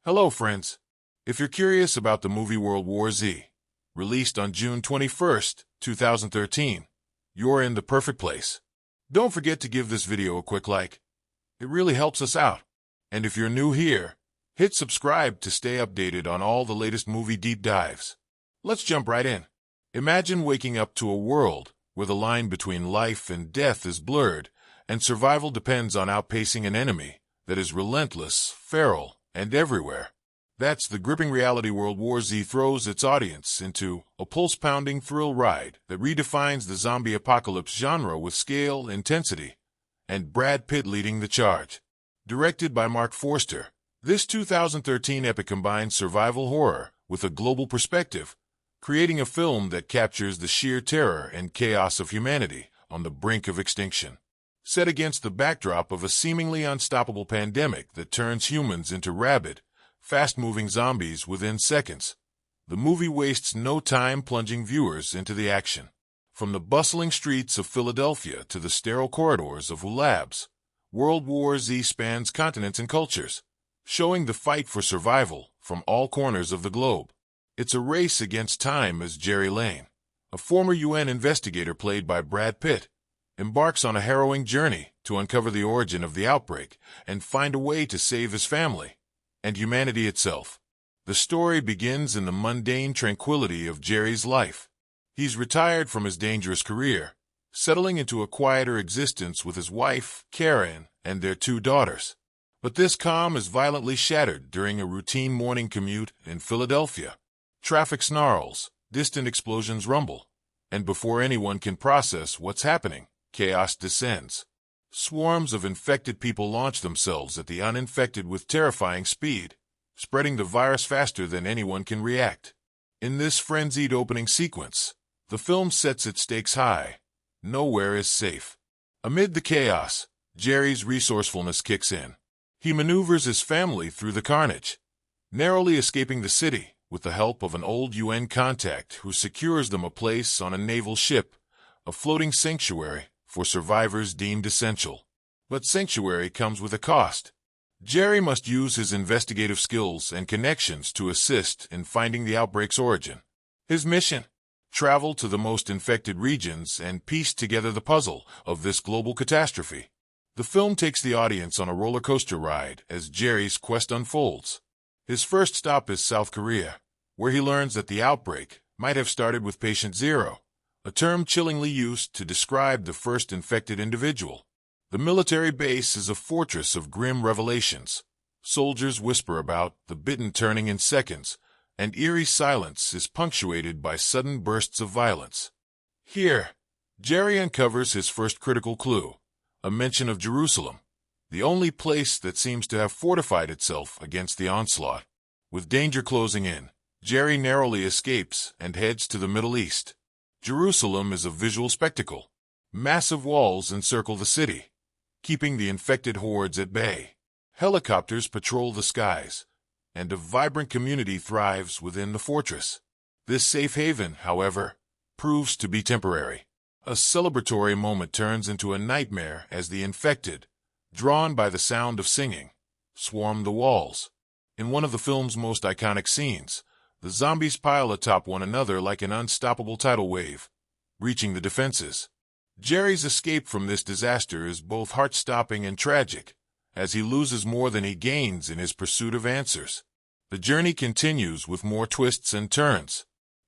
Hello, friends. If you're curious about the movie World War Z, released on June 21st, 2013, you're in the perfect place. Don't forget to give this video a quick like. It really helps us out. And if you're new here, hit subscribe to stay updated on all the latest movie deep dives. Let's jump right in. Imagine waking up to a world where the line between life and death is blurred, and survival depends on outpacing an enemy that is relentless, feral, and everywhere. That's the gripping reality World War Z throws its audience into, a pulse-pounding thrill ride that redefines the zombie apocalypse genre with scale, intensity, and Brad Pitt leading the charge. Directed by Marc Forster, this 2013 epic combines survival horror with a global perspective, creating a film that captures the sheer terror and chaos of humanity on the brink of extinction. Set against the backdrop of a seemingly unstoppable pandemic that turns humans into rabid, fast-moving zombies within seconds, the movie wastes no time plunging viewers into the action. From the bustling streets of Philadelphia to the sterile corridors of Labs, World War Z spans continents and cultures, showing the fight for survival from all corners of the globe. It's a race against time as Jerry Lane, a former UN investigator played by Brad Pitt, embarks on a harrowing journey to uncover the origin of the outbreak and find a way to save his family and humanity itself. The story begins in the mundane tranquility of Jerry's life. He's retired from his dangerous career, settling into a quieter existence with his wife, Karen, and their 2 daughters. But this calm is violently shattered during a routine morning commute in Philadelphia. Traffic snarls, distant explosions rumble, and before anyone can process what's happening, chaos descends. Swarms of infected people launch themselves at the uninfected with terrifying speed, spreading the virus faster than anyone can react. In this frenzied opening sequence, the film sets its stakes high. Nowhere is safe. Amid the chaos, Jerry's resourcefulness kicks in. He maneuvers his family through the carnage, narrowly escaping the city with the help of an old UN contact who secures them a place on a naval ship, a floating sanctuary for survivors deemed essential. But sanctuary comes with a cost. Jerry must use his investigative skills and connections to assist in finding the outbreak's origin. His mission? Travel to the most infected regions and piece together the puzzle of this global catastrophe. The film takes the audience on a roller coaster ride as Jerry's quest unfolds. His first stop is South Korea, where he learns that the outbreak might have started with Patient Zero, a term chillingly used to describe the first infected individual. The military base is a fortress of grim revelations. Soldiers whisper about the bitten turning in seconds, and eerie silence is punctuated by sudden bursts of violence. Here, Jerry uncovers his first critical clue, a mention of Jerusalem, the only place that seems to have fortified itself against the onslaught. With danger closing in, Jerry narrowly escapes and heads to the Middle East. Jerusalem is a visual spectacle. Massive walls encircle the city, keeping the infected hordes at bay. Helicopters patrol the skies, and a vibrant community thrives within the fortress. This safe haven, however, proves to be temporary. A celebratory moment turns into a nightmare as the infected, drawn by the sound of singing, swarm the walls. In one of the film's most iconic scenes, the zombies pile atop one another like an unstoppable tidal wave, reaching the defenses. Jerry's escape from this disaster is both heart-stopping and tragic, as he loses more than he gains in his pursuit of answers. The journey continues with more twists and turns.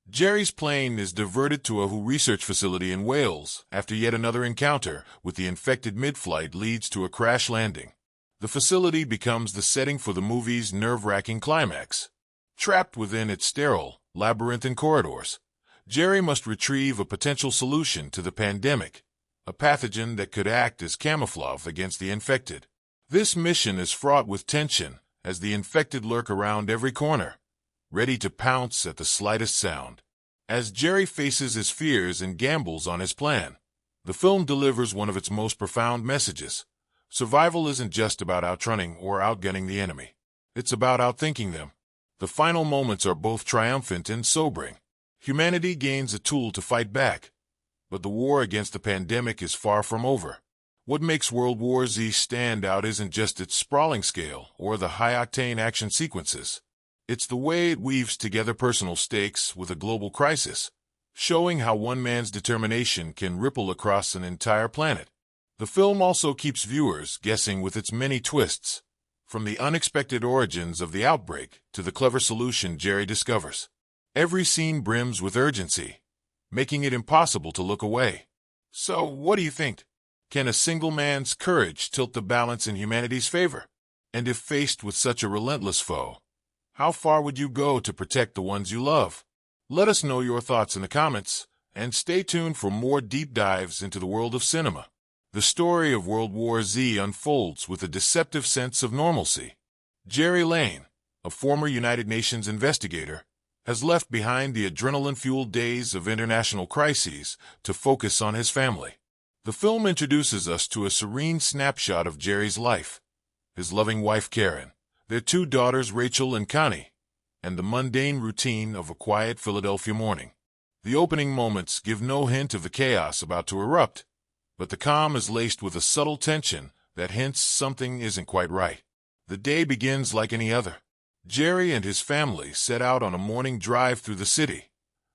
Jerry's plane is diverted to a WHO research facility in Wales after yet another encounter with the infected mid-flight leads to a crash landing. The facility becomes the setting for the movie's nerve-wracking climax. Trapped within its sterile, labyrinthine corridors, Jerry must retrieve a potential solution to the pandemic, a pathogen that could act as camouflage against the infected. This mission is fraught with tension as the infected lurk around every corner, ready to pounce at the slightest sound. As Jerry faces his fears and gambles on his plan, the film delivers one of its most profound messages. Survival isn't just about outrunning or outgunning the enemy. It's about outthinking them. The final moments are both triumphant and sobering. Humanity gains a tool to fight back, but the war against the pandemic is far from over. What makes World War Z stand out isn't just its sprawling scale or the high-octane action sequences. It's the way it weaves together personal stakes with a global crisis, showing how one man's determination can ripple across an entire planet. The film also keeps viewers guessing with its many twists, from the unexpected origins of the outbreak to the clever solution Jerry discovers. Every scene brims with urgency, making it impossible to look away. So, what do you think? Can a single man's courage tilt the balance in humanity's favor? And if faced with such a relentless foe, how far would you go to protect the ones you love? Let us know your thoughts in the comments, and stay tuned for more deep dives into the world of cinema. The story of World War Z unfolds with a deceptive sense of normalcy. Jerry Lane, a former United Nations investigator, has left behind the adrenaline-fueled days of international crises to focus on his family. The film introduces us to a serene snapshot of Jerry's life, his loving wife Karen, their two daughters Rachel and Connie, and the mundane routine of a quiet Philadelphia morning. The opening moments give no hint of the chaos about to erupt, but the calm is laced with a subtle tension that hints something isn't quite right. The day begins like any other. Jerry and his family set out on a morning drive through the city,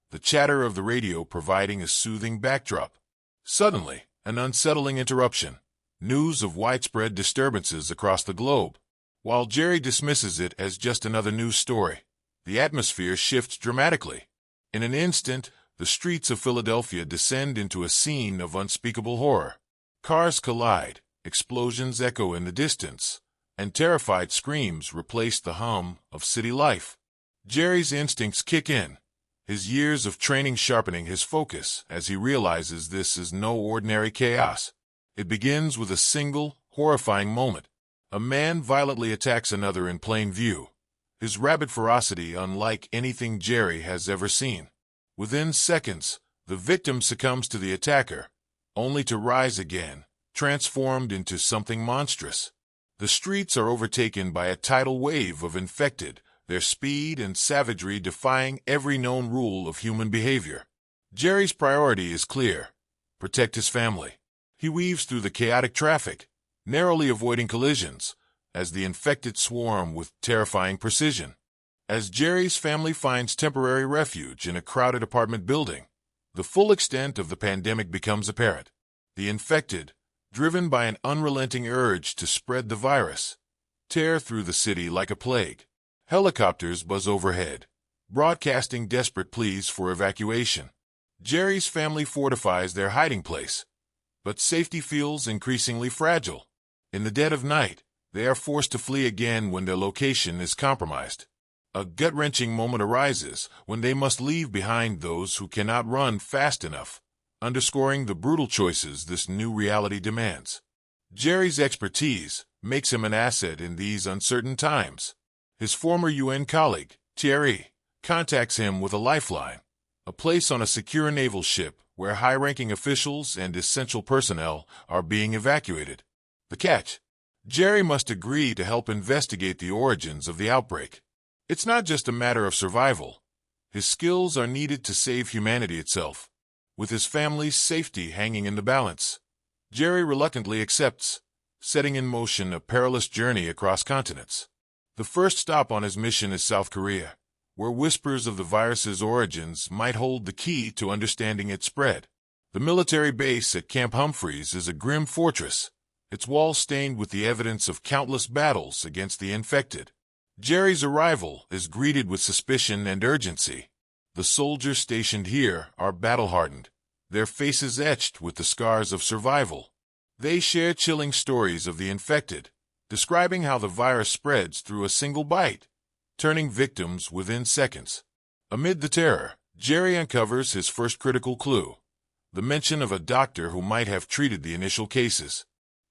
the chatter of the radio providing a soothing backdrop. Suddenly, an unsettling interruption, news of widespread disturbances across the globe. While Jerry dismisses it as just another news story, the atmosphere shifts dramatically. In an instant, the streets of Philadelphia descend into a scene of unspeakable horror. Cars collide, explosions echo in the distance, and terrified screams replace the hum of city life. Jerry's instincts kick in, his years of training sharpening his focus as he realizes this is no ordinary chaos. It begins with a single, horrifying moment. A man violently attacks another in plain view, his rabid ferocity unlike anything Jerry has ever seen. Within seconds, the victim succumbs to the attacker, only to rise again, transformed into something monstrous. The streets are overtaken by a tidal wave of infected, their speed and savagery defying every known rule of human behavior. Jerry's priority is clear: protect his family. He weaves through the chaotic traffic, narrowly avoiding collisions, as the infected swarm with terrifying precision. As Jerry's family finds temporary refuge in a crowded apartment building, the full extent of the pandemic becomes apparent. The infected, driven by an unrelenting urge to spread the virus, tear through the city like a plague. Helicopters buzz overhead, broadcasting desperate pleas for evacuation. Jerry's family fortifies their hiding place, but safety feels increasingly fragile. In the dead of night, they are forced to flee again when their location is compromised. A gut-wrenching moment arises when they must leave behind those who cannot run fast enough, underscoring the brutal choices this new reality demands. Jerry's expertise makes him an asset in these uncertain times. His former UN colleague, Thierry, contacts him with a lifeline, a place on a secure naval ship where high-ranking officials and essential personnel are being evacuated. The catch: Jerry must agree to help investigate the origins of the outbreak. It's not just a matter of survival. His skills are needed to save humanity itself. With his family's safety hanging in the balance, Jerry reluctantly accepts, setting in motion a perilous journey across continents. The first stop on his mission is South Korea, where whispers of the virus's origins might hold the key to understanding its spread. The military base at Camp Humphreys is a grim fortress, its walls stained with the evidence of countless battles against the infected. Jerry's arrival is greeted with suspicion and urgency. The soldiers stationed here are battle-hardened, their faces etched with the scars of survival. They share chilling stories of the infected, describing how the virus spreads through a single bite, turning victims within seconds. Amid the terror, Jerry uncovers his first critical clue: the mention of a doctor who might have treated the initial cases.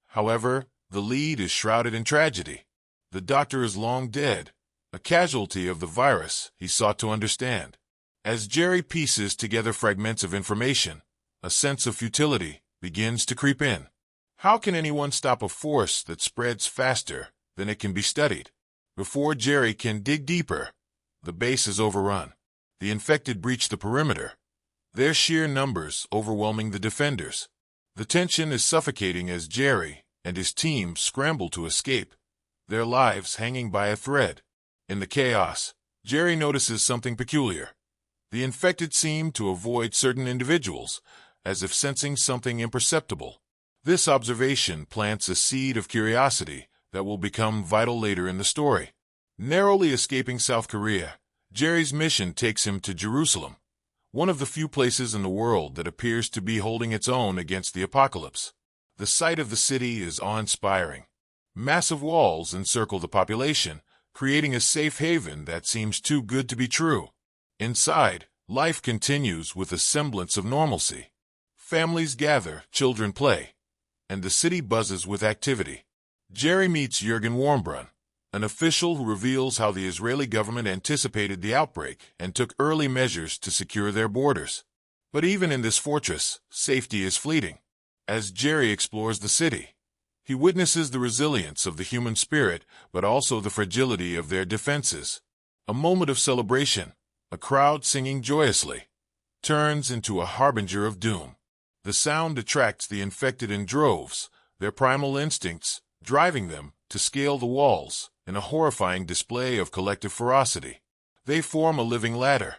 However, the lead is shrouded in tragedy. The doctor is long dead, a casualty of the virus he sought to understand. As Jerry pieces together fragments of information, a sense of futility begins to creep in. How can anyone stop a force that spreads faster than it can be studied? Before Jerry can dig deeper, the base is overrun. The infected breach the perimeter, their sheer numbers overwhelming the defenders. The tension is suffocating as Jerry and his team scramble to escape, their lives hanging by a thread. In the chaos, Jerry notices something peculiar. The infected seem to avoid certain individuals, as if sensing something imperceptible. This observation plants a seed of curiosity that will become vital later in the story. Narrowly escaping South Korea, Jerry's mission takes him to Jerusalem, one of the few places in the world that appears to be holding its own against the apocalypse. The sight of the city is awe-inspiring. Massive walls encircle the population, creating a safe haven that seems too good to be true. Inside, life continues with a semblance of normalcy. Families gather, children play, and the city buzzes with activity. Jerry meets Jürgen Warmbrunn, an official who reveals how the Israeli government anticipated the outbreak and took early measures to secure their borders. But even in this fortress, safety is fleeting. As Jerry explores the city, he witnesses the resilience of the human spirit, but also the fragility of their defenses. A moment of celebration, a crowd singing joyously, turns into a harbinger of doom. The sound attracts the infected in droves, their primal instincts driving them to scale the walls in a horrifying display of collective ferocity. They form a living ladder,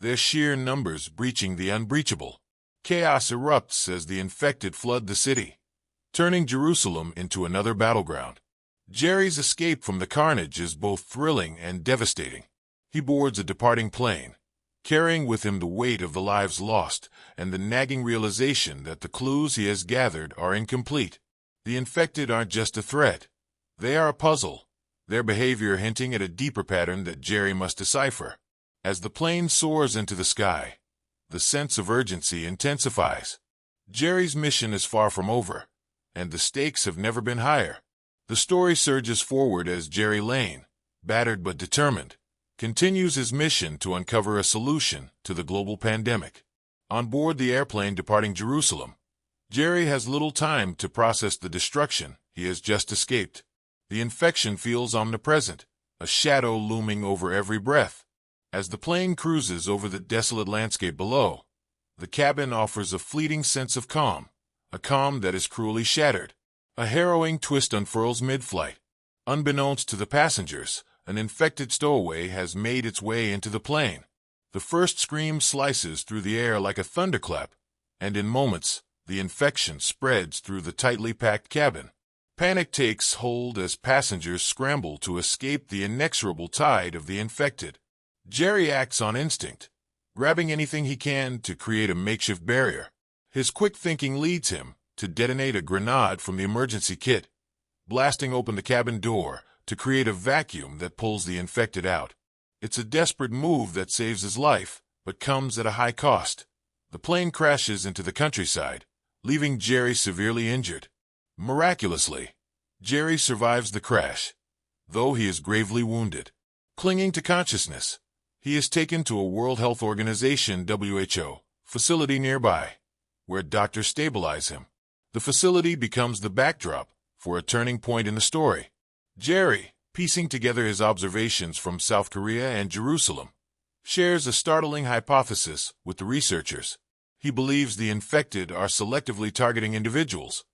their sheer numbers breaching the unbreachable. Chaos erupts as the infected flood the city, turning Jerusalem into another battleground. Jerry's escape from the carnage is both thrilling and devastating. He boards a departing plane, carrying with him the weight of the lives lost and the nagging realization that the clues he has gathered are incomplete. The infected aren't just a threat. They are a puzzle, their behavior hinting at a deeper pattern that Jerry must decipher. As the plane soars into the sky, the sense of urgency intensifies. Jerry's mission is far from over, and the stakes have never been higher. The story surges forward as Jerry Lane, battered but determined, continues his mission to uncover a solution to the global pandemic. On board the airplane departing Jerusalem, Jerry has little time to process the destruction he has just escaped. The infection feels omnipresent, a shadow looming over every breath. As the plane cruises over the desolate landscape below, the cabin offers a fleeting sense of calm, a calm that is cruelly shattered. A harrowing twist unfurls mid-flight. Unbeknownst to the passengers, an infected stowaway has made its way into the plane. The first scream slices through the air like a thunderclap, and in moments, the infection spreads through the tightly packed cabin. Panic takes hold as passengers scramble to escape the inexorable tide of the infected. Jerry acts on instinct, grabbing anything he can to create a makeshift barrier. His quick thinking leads him to detonate a grenade from the emergency kit, blasting open the cabin door to create a vacuum that pulls the infected out. It's a desperate move that saves his life, but comes at a high cost. The plane crashes into the countryside, leaving Jerry severely injured. Miraculously, Jerry survives the crash, though he is gravely wounded. Clinging to consciousness, he is taken to a World Health Organization (WHO) facility nearby, where doctors stabilize him. The facility becomes the backdrop for a turning point in the story. Jerry, piecing together his observations from South Korea and Jerusalem, shares a startling hypothesis with the researchers. He believes the infected are selectively targeting individuals,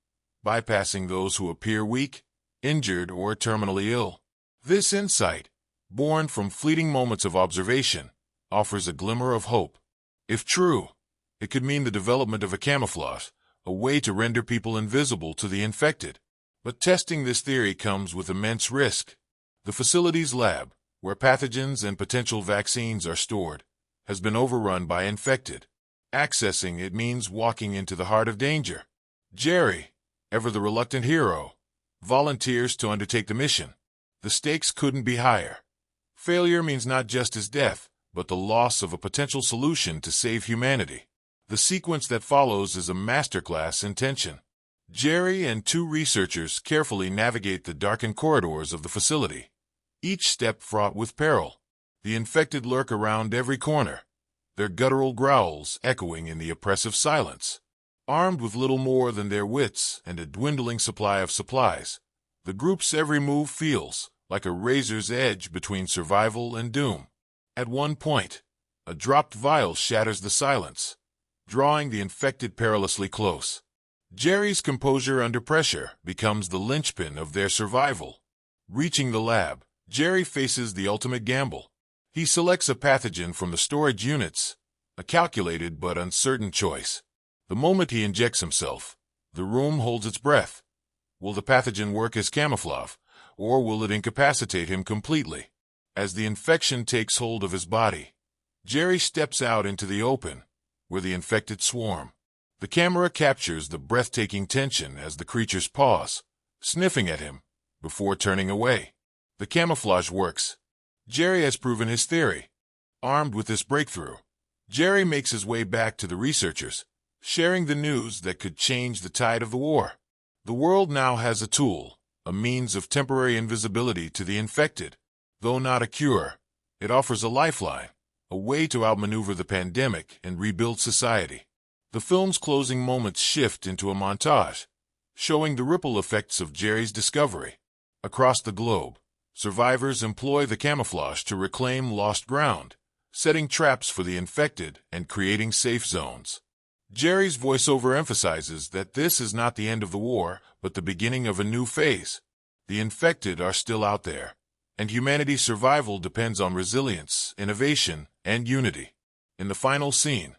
bypassing those who appear weak, injured, or terminally ill. This insight, born from fleeting moments of observation, offers a glimmer of hope. If true, it could mean the development of a camouflage, a way to render people invisible to the infected. But testing this theory comes with immense risk. The facility's lab, where pathogens and potential vaccines are stored, has been overrun by infected. Accessing it means walking into the heart of danger. Jerry, ever the reluctant hero, volunteers to undertake the mission. The stakes couldn't be higher. Failure means not just his death, but the loss of a potential solution to save humanity. The sequence that follows is a masterclass in tension. Jerry and two researchers carefully navigate the darkened corridors of the facility, each step fraught with peril. The infected lurk around every corner, their guttural growls echoing in the oppressive silence. Armed with little more than their wits and a dwindling supply of supplies, the group's every move feels like a razor's edge between survival and doom. At one point, a dropped vial shatters the silence, drawing the infected perilously close. Jerry's composure under pressure becomes the linchpin of their survival. Reaching the lab, Jerry faces the ultimate gamble. He selects a pathogen from the storage units, a calculated but uncertain choice. The moment he injects himself, the room holds its breath. Will the pathogen work as camouflage, or will it incapacitate him completely? As the infection takes hold of his body, Jerry steps out into the open, where the infected swarm. The camera captures the breathtaking tension as the creatures pause, sniffing at him, before turning away. The camouflage works. Jerry has proven his theory. Armed with this breakthrough, Jerry makes his way back to the researchers, sharing the news that could change the tide of the war. The world now has a tool, a means of temporary invisibility to the infected. Though not a cure, it offers a lifeline, a way to outmaneuver the pandemic and rebuild society. The film's closing moments shift into a montage, showing the ripple effects of Jerry's discovery. Across the globe, survivors employ the camouflage to reclaim lost ground, setting traps for the infected and creating safe zones. Jerry's voiceover emphasizes that this is not the end of the war, but the beginning of a new phase. The infected are still out there, and humanity's survival depends on resilience, innovation, and unity. In the final scene,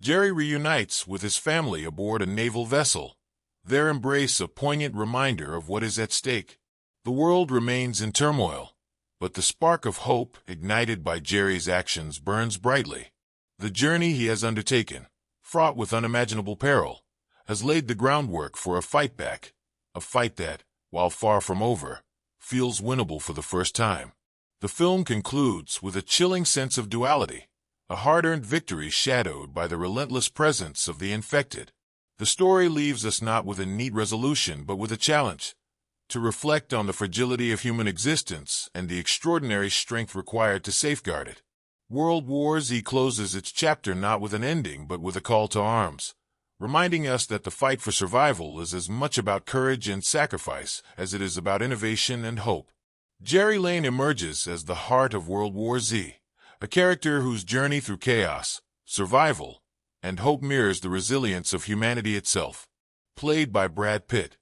Jerry reunites with his family aboard a naval vessel, their embrace a poignant reminder of what is at stake. The world remains in turmoil, but the spark of hope ignited by Jerry's actions burns brightly. The journey he has undertaken, fraught with unimaginable peril, has laid the groundwork for a fight back, a fight that, while far from over, feels winnable for the first time. The film concludes with a chilling sense of duality, a hard-earned victory shadowed by the relentless presence of the infected. The story leaves us not with a neat resolution but with a challenge, to reflect on the fragility of human existence and the extraordinary strength required to safeguard it. World War Z closes its chapter not with an ending but with a call to arms, reminding us that the fight for survival is as much about courage and sacrifice as it is about innovation and hope. Jerry Lane emerges as the heart of World War Z, a character whose journey through chaos, survival, and hope mirrors the resilience of humanity itself. Played by Brad Pitt,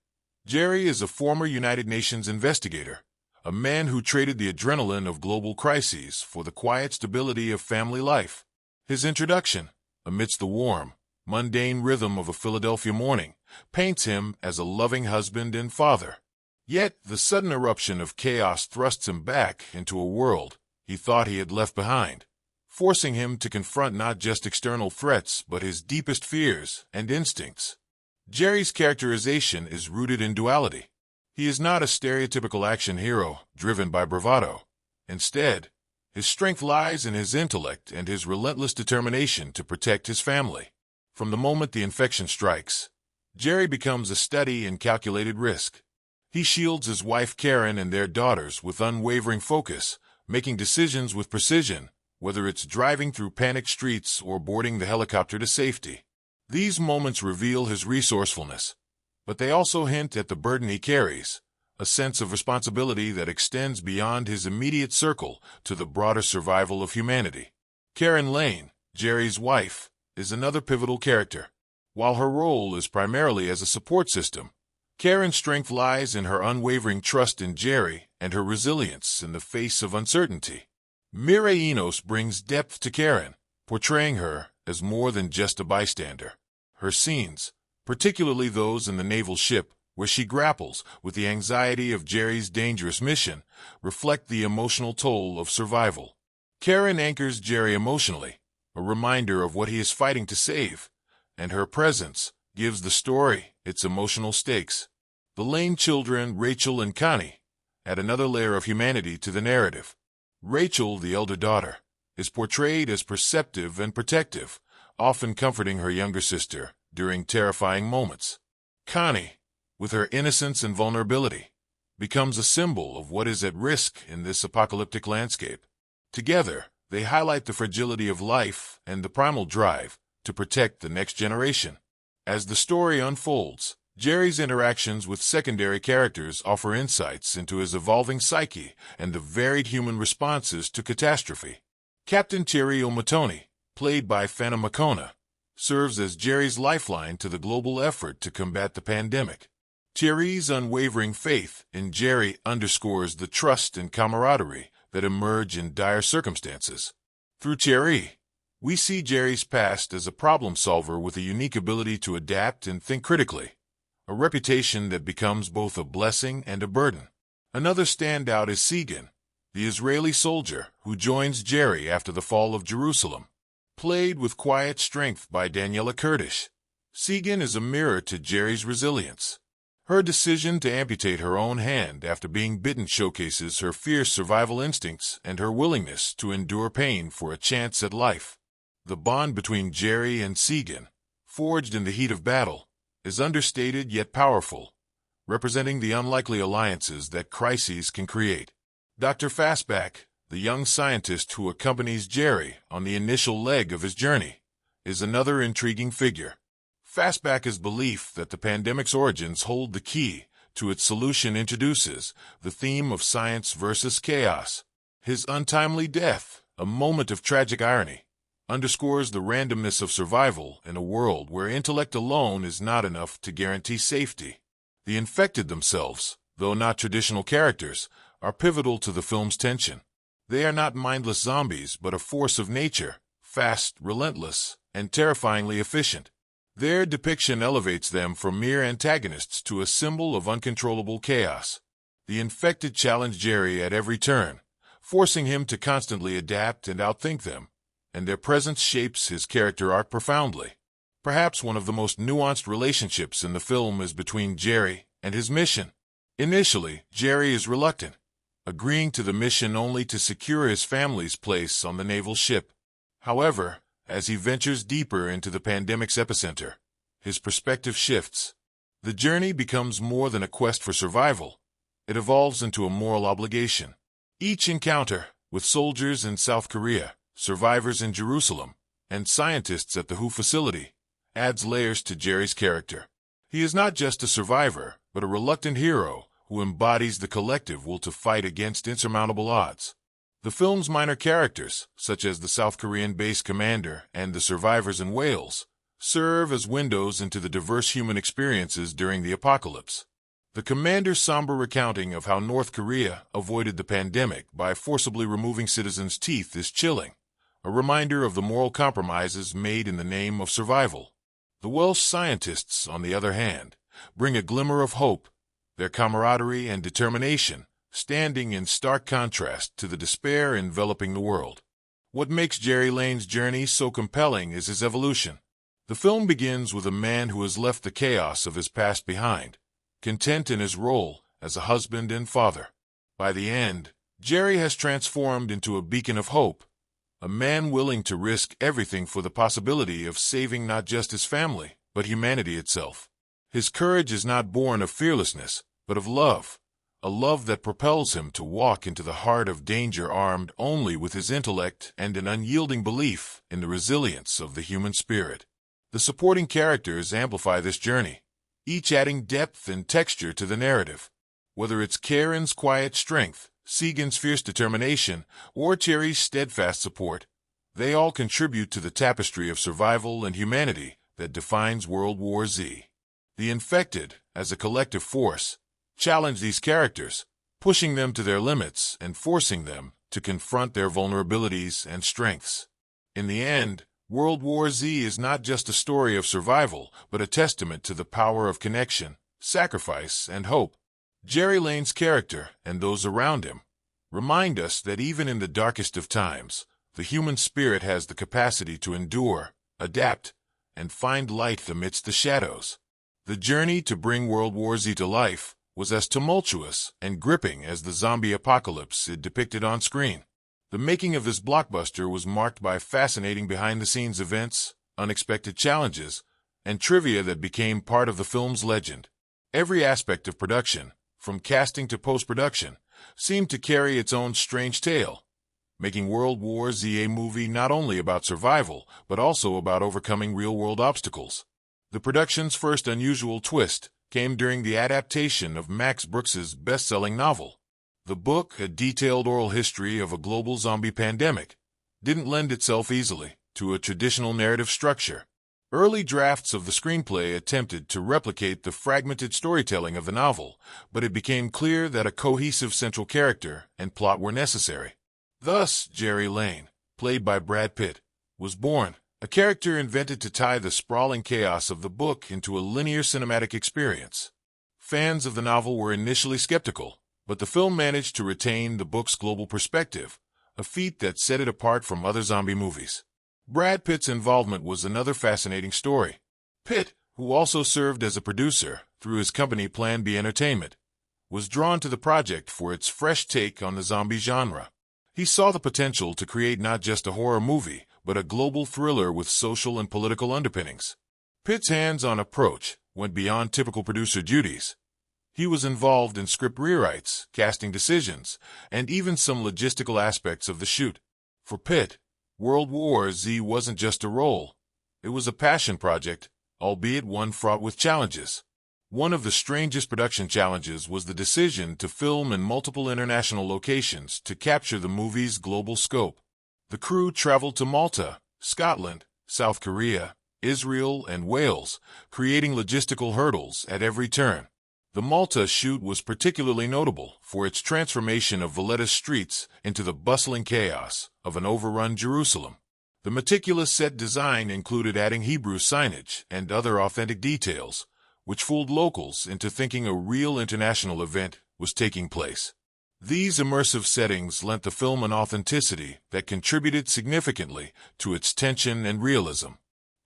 Jerry is a former United Nations investigator, a man who traded the adrenaline of global crises for the quiet stability of family life. His introduction, amidst the warm, mundane rhythm of a Philadelphia morning, paints him as a loving husband and father. Yet, the sudden eruption of chaos thrusts him back into a world he thought he had left behind, forcing him to confront not just external threats but his deepest fears and instincts. Jerry's characterization is rooted in duality. He is not a stereotypical action hero driven by bravado. Instead, his strength lies in his intellect and his relentless determination to protect his family. From the moment the infection strikes, Jerry becomes a steady and calculated risk. He shields his wife Karen and their daughters with unwavering focus, making decisions with precision, whether it's driving through panicked streets or boarding the helicopter to safety. These moments reveal his resourcefulness, but they also hint at the burden he carries, a sense of responsibility that extends beyond his immediate circle to the broader survival of humanity. Karen Lane, Jerry's wife, is another pivotal character. While her role is primarily as a support system, Karen's strength lies in her unwavering trust in Jerry and her resilience in the face of uncertainty. Mireille Enos brings depth to Karen, portraying her as more than just a bystander. Her scenes, particularly those in the naval ship, where she grapples with the anxiety of Jerry's dangerous mission, reflect the emotional toll of survival. Karen anchors Jerry emotionally, a reminder of what he is fighting to save, and her presence gives the story its emotional stakes. The Lane children, Rachel and Connie, add another layer of humanity to the narrative. Rachel, the elder daughter, is portrayed as perceptive and protective, often comforting her younger sister during terrifying moments. Connie, with her innocence and vulnerability, becomes a symbol of what is at risk in this apocalyptic landscape. Together, they highlight the fragility of life and the primal drive to protect the next generation. As the story unfolds, Jerry's interactions with secondary characters offer insights into his evolving psyche and the varied human responses to catastrophe. Captain Thierry O'Matoni, played by Fana McCona, serves as Jerry's lifeline to the global effort to combat the pandemic. Thierry's unwavering faith in Jerry underscores the trust and camaraderie that emerge in dire circumstances. Through Thierry, we see Jerry's past as a problem solver with a unique ability to adapt and think critically, a reputation that becomes both a blessing and a burden. Another standout is Segan, the Israeli soldier who joins Jerry after the fall of Jerusalem. Played with quiet strength by Daniella Kertesz, Segan is a mirror to Jerry's resilience. Her decision to amputate her own hand after being bitten showcases her fierce survival instincts and her willingness to endure pain for a chance at life. The bond between Jerry and Segan, forged in the heat of battle, is understated yet powerful, representing the unlikely alliances that crises can create. Dr. Fastback, the young scientist who accompanies Jerry on the initial leg of his journey, is another intriguing figure. Fastback's belief that the pandemic's origins hold the key to its solution introduces the theme of science versus chaos. His untimely death, a moment of tragic irony, underscores the randomness of survival in a world where intellect alone is not enough to guarantee safety. The infected themselves, though not traditional characters, are pivotal to the film's tension. They are not mindless zombies but a force of nature, fast, relentless, and terrifyingly efficient. Their depiction elevates them from mere antagonists to a symbol of uncontrollable chaos. The infected challenge Jerry at every turn, forcing him to constantly adapt and outthink them, and their presence shapes his character arc profoundly. Perhaps one of the most nuanced relationships in the film is between Jerry and his mission. Initially, Jerry is reluctant, agreeing to the mission only to secure his family's place on the naval ship. However, as he ventures deeper into the pandemic's epicenter, his perspective shifts. The journey becomes more than a quest for survival. It evolves into a moral obligation. Each encounter, with soldiers in South Korea, survivors in Jerusalem, and scientists at the WHO facility, adds layers to Jerry's character. He is not just a survivor, but a reluctant hero who embodies the collective will to fight against insurmountable odds. The film's minor characters, such as the South Korean base commander and the survivors in Wales, serve as windows into the diverse human experiences during the apocalypse. The commander's somber recounting of how North Korea avoided the pandemic by forcibly removing citizens' teeth is chilling, a reminder of the moral compromises made in the name of survival. The Welsh scientists, on the other hand, bring a glimmer of hope, their camaraderie and determination standing in stark contrast to the despair enveloping the world. What makes Jerry Lane's journey so compelling is his evolution. The film begins with a man who has left the chaos of his past behind, content in his role as a husband and father. By the end, Jerry has transformed into a beacon of hope, a man willing to risk everything for the possibility of saving not just his family, but humanity itself. His courage is not born of fearlessness, but of love. A love that propels him to walk into the heart of danger armed only with his intellect and an unyielding belief in the resilience of the human spirit. The supporting characters amplify this journey, each adding depth and texture to the narrative. Whether it's Karen's quiet strength, Segan's fierce determination, or Thierry's steadfast support, they all contribute to the tapestry of survival and humanity that defines World War Z. The infected, as a collective force, challenge these characters, pushing them to their limits and forcing them to confront their vulnerabilities and strengths. In the end, World War Z is not just a story of survival, but a testament to the power of connection, sacrifice, and hope. Jerry Lane's character and those around him remind us that even in the darkest of times, the human spirit has the capacity to endure, adapt, and find light amidst the shadows. The journey to bring World War Z to life was as tumultuous and gripping as the zombie apocalypse it depicted on screen. The making of this blockbuster was marked by fascinating behind-the-scenes events, unexpected challenges, and trivia that became part of the film's legend. Every aspect of production, from casting to post-production, seemed to carry its own strange tale, making World War Z a movie not only about survival, but also about overcoming real-world obstacles. The production's first unusual twist came during the adaptation of Max Brooks's best-selling novel. The book, a detailed oral history of a global zombie pandemic, didn't lend itself easily to a traditional narrative structure. Early drafts of the screenplay attempted to replicate the fragmented storytelling of the novel, but it became clear that a cohesive central character and plot were necessary. Thus, Jerry Lane, played by Brad Pitt, was born, a character invented to tie the sprawling chaos of the book into a linear cinematic experience. Fans of the novel were initially skeptical, but the film managed to retain the book's global perspective, a feat that set it apart from other zombie movies. Brad Pitt's involvement was another fascinating story. Pitt, who also served as a producer through his company Plan B Entertainment, was drawn to the project for its fresh take on the zombie genre. He saw the potential to create not just a horror movie, but a global thriller with social and political underpinnings. Pitt's hands-on approach went beyond typical producer duties. He was involved in script rewrites, casting decisions, and even some logistical aspects of the shoot. For Pitt, World War Z wasn't just a role. It was a passion project, albeit one fraught with challenges. One of the strangest production challenges was the decision to film in multiple international locations to capture the movie's global scope. The crew traveled to Malta, Scotland, South Korea, Israel, and Wales, creating logistical hurdles at every turn. The Malta shoot was particularly notable for its transformation of Valletta's streets into the bustling chaos of an overrun Jerusalem. The meticulous set design included adding Hebrew signage and other authentic details, which fooled locals into thinking a real international event was taking place. These immersive settings lent the film an authenticity that contributed significantly to its tension and realism.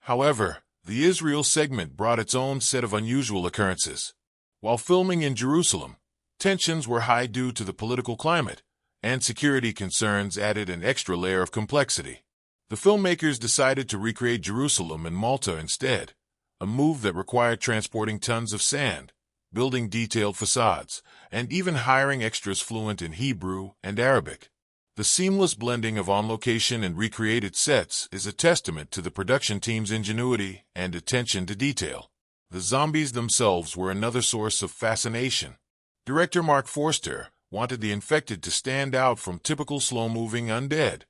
However, the Israel segment brought its own set of unusual occurrences. While filming in Jerusalem, tensions were high due to the political climate, and security concerns added an extra layer of complexity. The filmmakers decided to recreate Jerusalem and Malta instead, a move that required transporting tons of sand, building detailed facades, and even hiring extras fluent in Hebrew and Arabic. The seamless blending of on-location and recreated sets is a testament to the production team's ingenuity and attention to detail. The zombies themselves were another source of fascination. Director Marc Forster wanted the infected to stand out from typical slow-moving undead.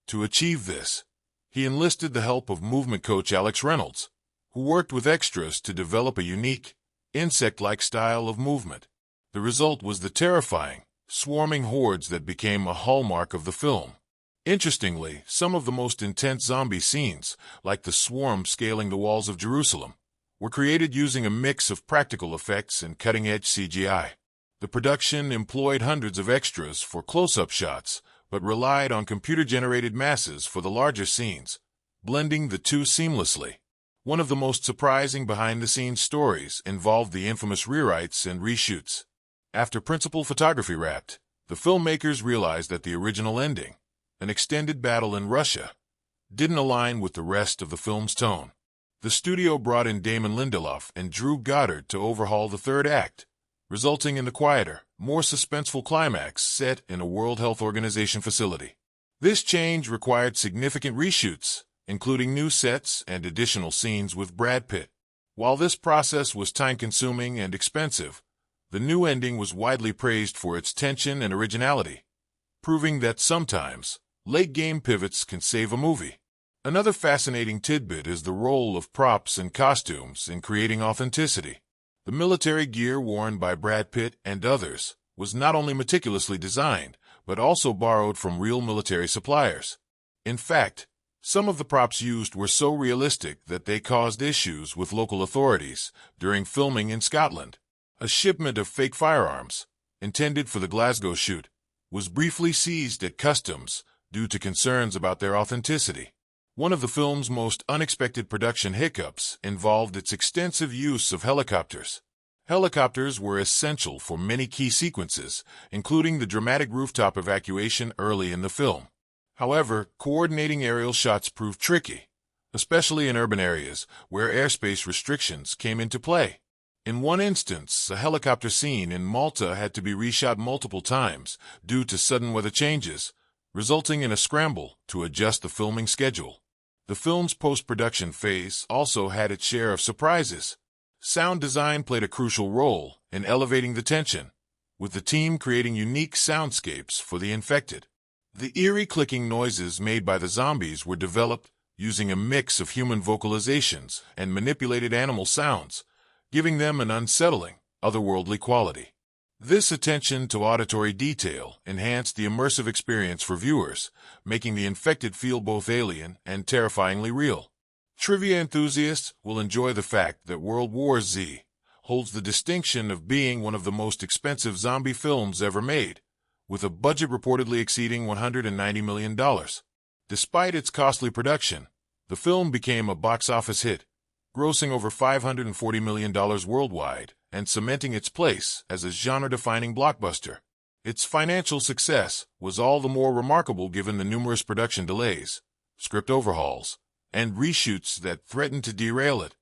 To achieve this, he enlisted the help of movement coach Alex Reynolds, who worked with extras to develop a unique, insect-like style of movement. The result was the terrifying, swarming hordes that became a hallmark of the film. Interestingly, some of the most intense zombie scenes, like the swarm scaling the walls of Jerusalem, were created using a mix of practical effects and cutting-edge CGI. The production employed hundreds of extras for close-up shots, but relied on computer-generated masses for the larger scenes, blending the two seamlessly. One of the most surprising behind-the-scenes stories involved the infamous rewrites and reshoots. After principal photography wrapped, the filmmakers realized that the original ending, an extended battle in Russia, didn't align with the rest of the film's tone. The studio brought in Damon Lindelof and Goddard to overhaul the third act, resulting in the quieter, more suspenseful climax set in a World Health Organization facility. This change required significant reshoots, including new sets and additional scenes with Brad Pitt. While this process was time-consuming and expensive, the new ending was widely praised for its tension and originality, proving that sometimes late-game pivots can save a movie. Another fascinating tidbit is the role of props and costumes in creating authenticity. The military gear worn by Brad Pitt and others was not only meticulously designed, but also borrowed from real military suppliers. In fact, some of the props used were so realistic that they caused issues with local authorities during filming in Scotland. A shipment of fake firearms, intended for the Glasgow shoot, was briefly seized at customs due to concerns about their authenticity. One of the film's most unexpected production hiccups involved its extensive use of helicopters. Helicopters were essential for many key sequences, including the dramatic rooftop evacuation early in the film. However, coordinating aerial shots proved tricky, especially in urban areas where airspace restrictions came into play. In one instance, a helicopter scene in Malta had to be reshot multiple times due to sudden weather changes, resulting in a scramble to adjust the filming schedule. The film's post-production phase also had its share of surprises. Sound design played a crucial role in elevating the tension, with the team creating unique soundscapes for the infected. The eerie clicking noises made by the zombies were developed using a mix of human vocalizations and manipulated animal sounds, giving them an unsettling, otherworldly quality. This attention to auditory detail enhanced the immersive experience for viewers, making the infected feel both alien and terrifyingly real. Trivia enthusiasts will enjoy the fact that World War Z holds the distinction of being one of the most expensive zombie films ever made, with a budget reportedly exceeding $190 million. Despite its costly production, the film became a box office hit, grossing over $540 million worldwide and cementing its place as a genre-defining blockbuster. Its financial success was all the more remarkable given the numerous production delays, script overhauls, and reshoots that threatened to derail it.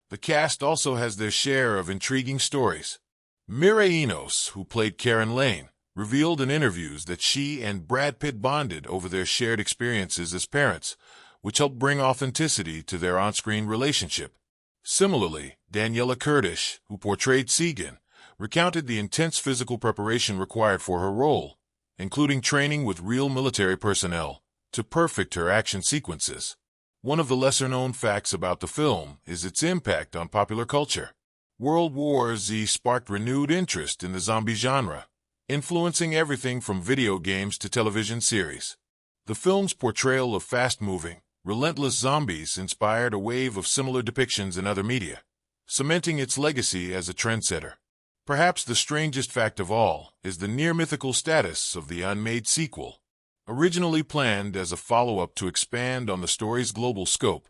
The cast also has their share of intriguing stories. Mireille Enos, who played Karen Lane, revealed in interviews that she and Brad Pitt bonded over their shared experiences as parents, which helped bring authenticity to their on-screen relationship. Similarly, Daniella Kertesz, who portrayed Segan, recounted the intense physical preparation required for her role, including training with real military personnel, to perfect her action sequences. One of the lesser-known facts about the film is its impact on popular culture. World War Z sparked renewed interest in the zombie genre, influencing everything from video games to television series. The film's portrayal of fast-moving, relentless zombies inspired a wave of similar depictions in other media, cementing its legacy as a trendsetter. Perhaps the strangest fact of all is the near-mythical status of the unmade sequel. Originally planned as a follow-up to expand on the story's global scope,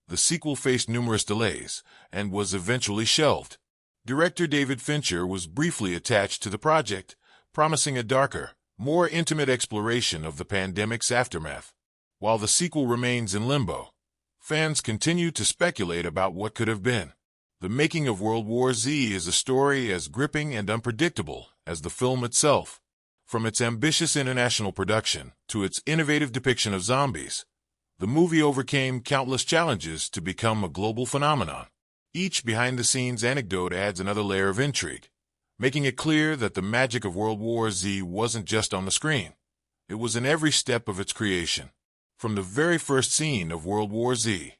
the sequel faced numerous delays and was eventually shelved. Director David Fincher was briefly attached to the project, promising a darker, more intimate exploration of the pandemic's aftermath. While the sequel remains in limbo, fans continue to speculate about what could have been. The making of World War Z is a story as gripping and unpredictable as the film itself. From its ambitious international production to its innovative depiction of zombies, the movie overcame countless challenges to become a global phenomenon. Each behind-the-scenes anecdote adds another layer of intrigue, making it clear that the magic of World War Z wasn't just on the screen. It was in every step of its creation. From the very first scene of World War Z,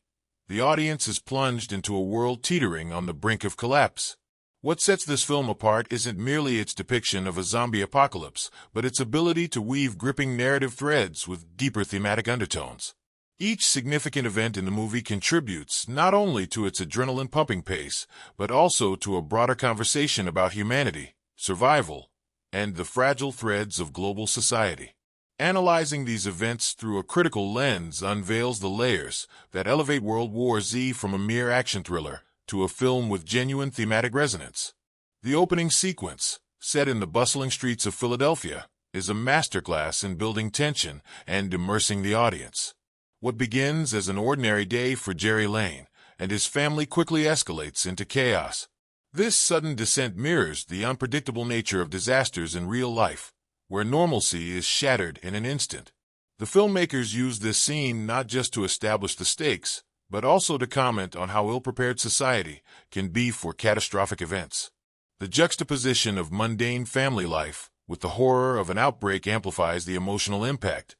the audience is plunged into a world teetering on the brink of collapse. What sets this film apart isn't merely its depiction of a zombie apocalypse, but its ability to weave gripping narrative threads with deeper thematic undertones. Each significant event in the movie contributes not only to its adrenaline-pumping pace, but also to a broader conversation about humanity, survival, and the fragile threads of global society. Analyzing these events through a critical lens unveils the layers that elevate World War Z from a mere action thriller to a film with genuine thematic resonance. The opening sequence, set in the bustling streets of Philadelphia, is a masterclass in building tension and immersing the audience. What begins as an ordinary day for Jerry Lane and his family quickly escalates into chaos. This sudden descent mirrors the unpredictable nature of disasters in real life, where normalcy is shattered in an instant. The filmmakers use this scene not just to establish the stakes, but also to comment on how ill-prepared society can be for catastrophic events. The juxtaposition of mundane family life with the horror of an outbreak amplifies the emotional impact,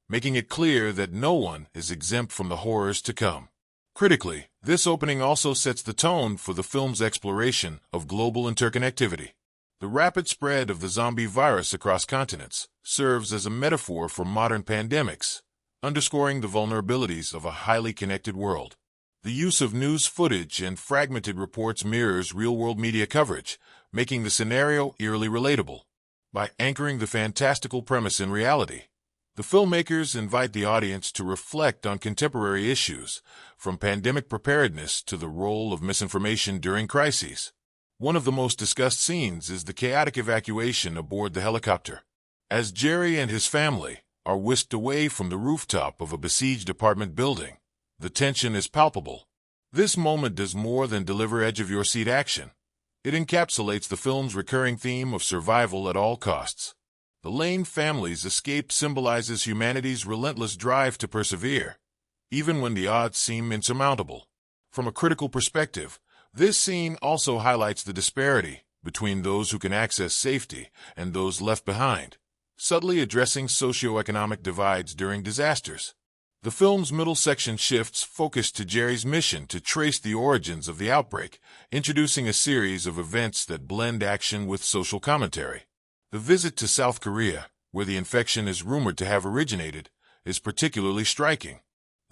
making it clear that no one is exempt from the horrors to come. Critically, this opening also sets the tone for the film's exploration of global interconnectivity. The rapid spread of the zombie virus across continents serves as a metaphor for modern pandemics, underscoring the vulnerabilities of a highly connected world. The use of news footage and fragmented reports mirrors real-world media coverage, making the scenario eerily relatable. By anchoring the fantastical premise in reality, the filmmakers invite the audience to reflect on contemporary issues, from pandemic preparedness to the role of misinformation during crises. One of the most discussed scenes is the chaotic evacuation aboard the helicopter. As Jerry and his family are whisked away from the rooftop of a besieged apartment building, the tension is palpable. This moment does more than deliver edge-of-your-seat action. It encapsulates the film's recurring theme of survival at all costs. The Lane family's escape symbolizes humanity's relentless drive to persevere, even when the odds seem insurmountable. From a critical perspective, this scene also highlights the disparity between those who can access safety and those left behind, subtly addressing socioeconomic divides during disasters. The film's middle section shifts focus to Jerry's mission to trace the origins of the outbreak, introducing a series of events that blend action with social commentary. The visit to South Korea, where the infection is rumored to have originated, is particularly striking.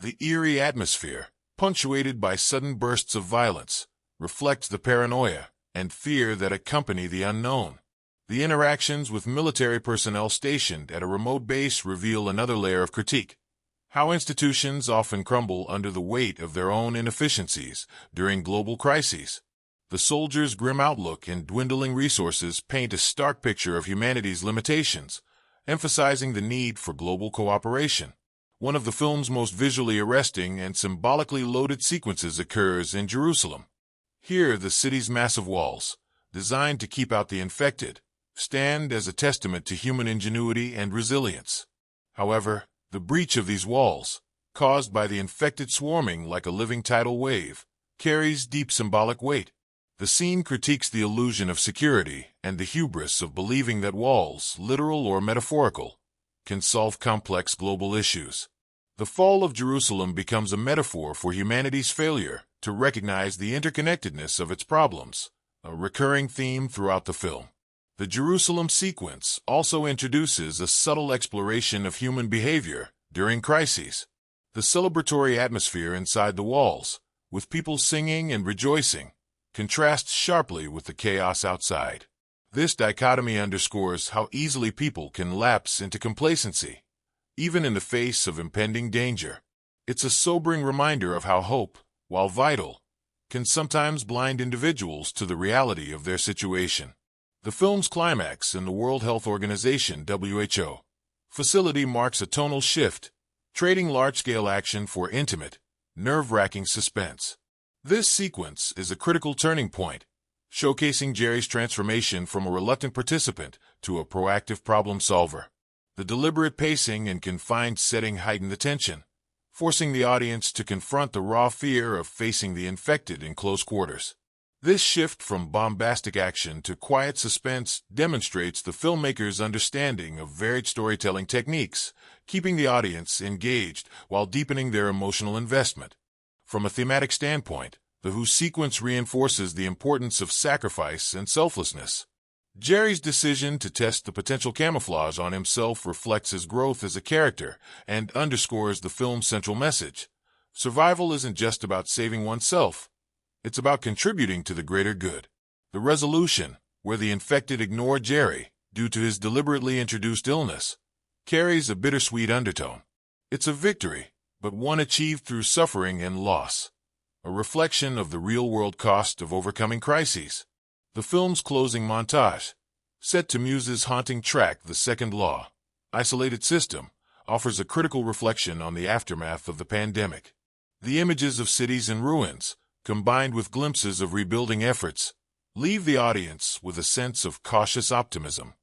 The eerie atmosphere, punctuated by sudden bursts of violence, reflects the paranoia and fear that accompany the unknown. The interactions with military personnel stationed at a remote base reveal another layer of critique. How institutions often crumble under the weight of their own inefficiencies during global crises. The soldiers' grim outlook and dwindling resources paint a stark picture of humanity's limitations, emphasizing the need for global cooperation. One of the film's most visually arresting and symbolically loaded sequences occurs in Jerusalem. Here, the city's massive walls, designed to keep out the infected, stand as a testament to human ingenuity and resilience. However, the breach of these walls, caused by the infected swarming like a living tidal wave, carries deep symbolic weight. The scene critiques the illusion of security and the hubris of believing that walls, literal or metaphorical, can solve complex global issues. The fall of Jerusalem becomes a metaphor for humanity's failure to recognize the interconnectedness of its problems, a recurring theme throughout the film. The Jerusalem sequence also introduces a subtle exploration of human behavior during crises. The celebratory atmosphere inside the walls, with people singing and rejoicing, contrasts sharply with the chaos outside. This dichotomy underscores how easily people can lapse into complacency, even in the face of impending danger. It's a sobering reminder of how hope, while vital, can sometimes blind individuals to the reality of their situation. The film's climax in the World Health Organization (WHO) facility marks a tonal shift, trading large-scale action for intimate, nerve-wracking suspense. This sequence is a critical turning point, showcasing Jerry's transformation from a reluctant participant to a proactive problem solver. The deliberate pacing and confined setting heighten the tension, forcing the audience to confront the raw fear of facing the infected in close quarters. This shift from bombastic action to quiet suspense demonstrates the filmmaker's understanding of varied storytelling techniques, keeping the audience engaged while deepening their emotional investment. From a thematic standpoint, the Who sequence reinforces the importance of sacrifice and selflessness. Jerry's decision to test the potential camouflage on himself reflects his growth as a character and underscores the film's central message. Survival isn't just about saving oneself. It's about contributing to the greater good. The resolution, where the infected ignore Jerry due to his deliberately introduced illness, carries a bittersweet undertone. It's a victory, but one achieved through suffering and loss, a reflection of the real-world cost of overcoming crises. The film's closing montage, set to Muse's haunting track The Second Law, Isolated System, offers a critical reflection on the aftermath of the pandemic. The images of cities in ruins, combined with glimpses of rebuilding efforts, leave the audience with a sense of cautious optimism.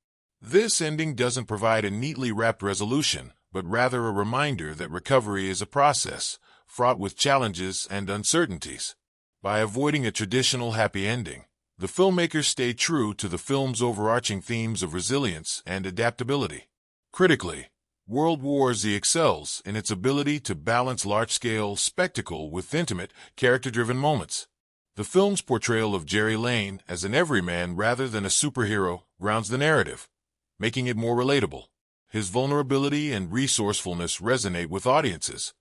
This ending doesn't provide a neatly wrapped resolution, but rather a reminder that recovery is a process, fraught with challenges and uncertainties. By avoiding a traditional happy ending, the filmmakers stay true to the film's overarching themes of resilience and adaptability. Critically, World War Z excels in its ability to balance large-scale spectacle with intimate, character-driven moments. The film's portrayal of Jerry Lane as an everyman rather than a superhero grounds the narrative, making it more relatable. His vulnerability and resourcefulness resonate with audiences,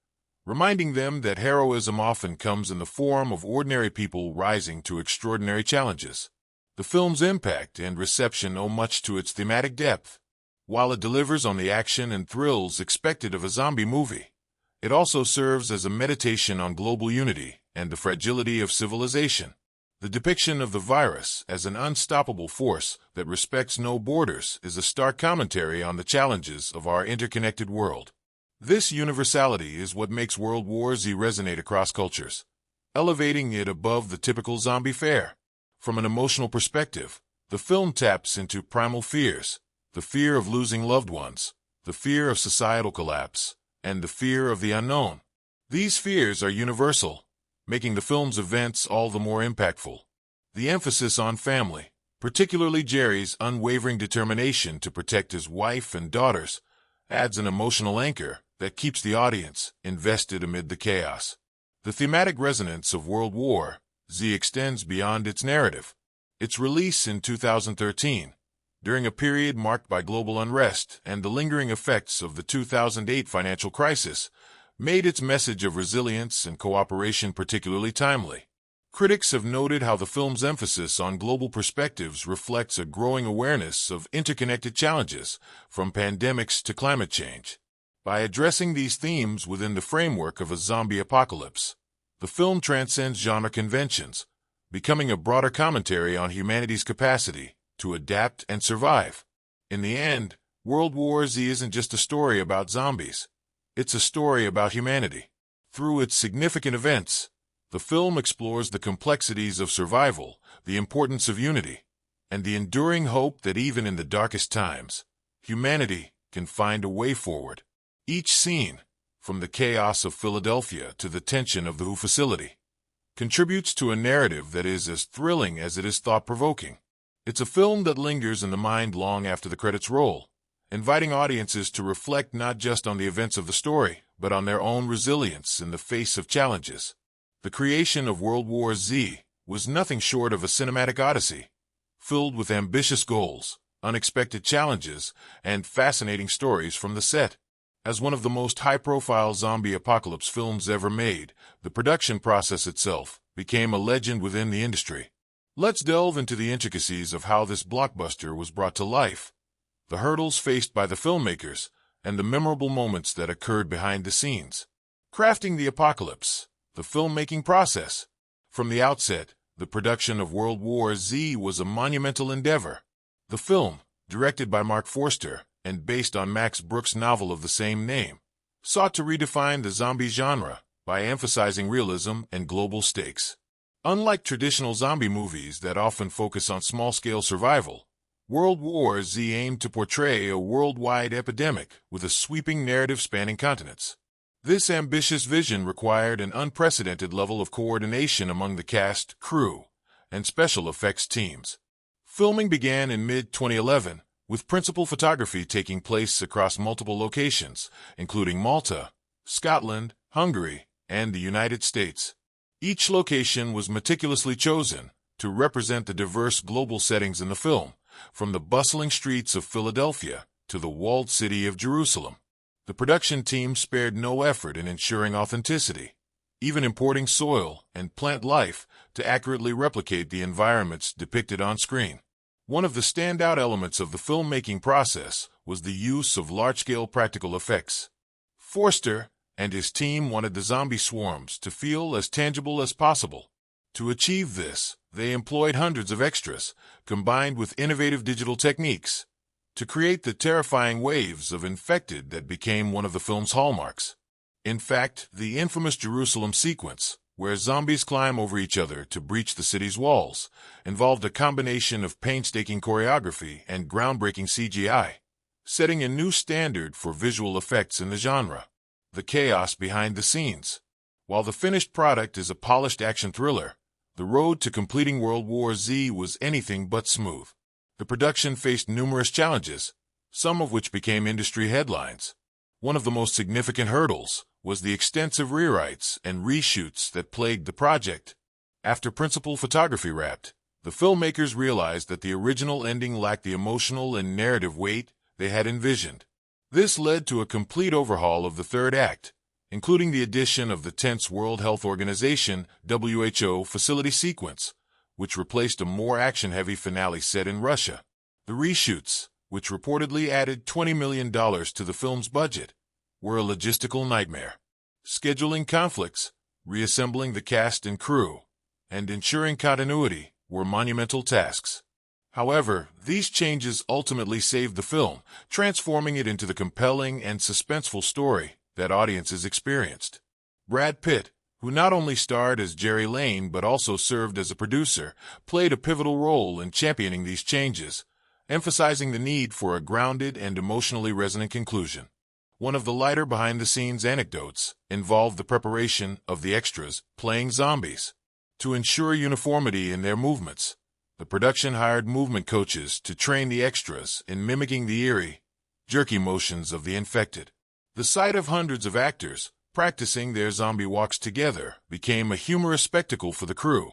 reminding them that heroism often comes in the form of ordinary people rising to extraordinary challenges. The film's impact and reception owe much to its thematic depth. While it delivers on the action and thrills expected of a zombie movie, it also serves as a meditation on global unity and the fragility of civilization. The depiction of the virus as an unstoppable force that respects no borders is a stark commentary on the challenges of our interconnected world. This universality is what makes World War Z resonate across cultures, elevating it above the typical zombie fare. From an emotional perspective, the film taps into primal fears, the fear of losing loved ones, the fear of societal collapse, and the fear of the unknown. These fears are universal, making the film's events all the more impactful. The emphasis on family, particularly Jerry's unwavering determination to protect his wife and daughters, adds an emotional anchor that keeps the audience invested amid the chaos. The thematic resonance of World War Z extends beyond its narrative. Its release in 2013, during a period marked by global unrest and the lingering effects of the 2008 financial crisis, made its message of resilience and cooperation particularly timely. Critics have noted how the film's emphasis on global perspectives reflects a growing awareness of interconnected challenges, from pandemics to climate change. By addressing these themes within the framework of a zombie apocalypse, the film transcends genre conventions, becoming a broader commentary on humanity's capacity to adapt and survive. In the end, World War Z isn't just a story about zombies. It's a story about humanity. Through its significant events, the film explores the complexities of survival, the importance of unity, and the enduring hope that even in the darkest times, humanity can find a way forward. Each scene, from the chaos of Philadelphia to the tension of the WHO facility, contributes to a narrative that is as thrilling as it is thought-provoking. It's a film that lingers in the mind long after the credits roll, inviting audiences to reflect not just on the events of the story, but on their own resilience in the face of challenges. The creation of World War Z was nothing short of a cinematic odyssey, filled with ambitious goals, unexpected challenges, and fascinating stories from the set. As one of the most high-profile zombie apocalypse films ever made, the production process itself became a legend within the industry. Let's delve into the intricacies of how this blockbuster was brought to life, the hurdles faced by the filmmakers, and the memorable moments that occurred behind the scenes. Crafting the apocalypse, the filmmaking process. From the outset, the production of World War Z was a monumental endeavor. The film, directed by Marc Forster and based on Max Brooks' novel of the same name, sought to redefine the zombie genre by emphasizing realism and global stakes. Unlike traditional zombie movies that often focus on small-scale survival, World War Z aimed to portray a worldwide epidemic with a sweeping narrative spanning continents. This ambitious vision required an unprecedented level of coordination among the cast, crew, and special effects teams. Filming began in mid-2011, with principal photography taking place across multiple locations, including Malta, Scotland, Hungary, and the United States. Each location was meticulously chosen to represent the diverse global settings in the film, from the bustling streets of Philadelphia to the walled city of Jerusalem. The production team spared no effort in ensuring authenticity, even importing soil and plant life to accurately replicate the environments depicted on screen. One of the standout elements of the filmmaking process was the use of large-scale practical effects. Forster and his team wanted the zombie swarms to feel as tangible as possible. To achieve this, they employed hundreds of extras, combined with innovative digital techniques, to create the terrifying waves of infected that became one of the film's hallmarks. In fact, the infamous Jerusalem sequence, where zombies climb over each other to breach the city's walls, involved a combination of painstaking choreography and groundbreaking CGI, setting a new standard for visual effects in the genre. The chaos behind the scenes. While the finished product is a polished action thriller, the road to completing World War Z was anything but smooth. The production faced numerous challenges, some of which became industry headlines. One of the most significant hurdles was the extensive rewrites and reshoots that plagued the project. After principal photography wrapped, the filmmakers realized that the original ending lacked the emotional and narrative weight they had envisioned. This led to a complete overhaul of the third act, including the addition of the tense World Health Organization (WHO) facility sequence, which replaced a more action-heavy finale set in Russia. The reshoots, which reportedly added $20 million to the film's budget, were a logistical nightmare. Scheduling conflicts, reassembling the cast and crew, and ensuring continuity were monumental tasks. However, these changes ultimately saved the film, transforming it into the compelling and suspenseful story that audiences experienced. Brad Pitt, who not only starred as Jerry Lane but also served as a producer, played a pivotal role in championing these changes, emphasizing the need for a grounded and emotionally resonant conclusion. One of the lighter behind-the-scenes anecdotes involved the preparation of the extras playing zombies. To ensure uniformity in their movements, the production hired movement coaches to train the extras in mimicking the eerie, jerky motions of the infected. The sight of hundreds of actors practicing their zombie walks together became a humorous spectacle for the crew,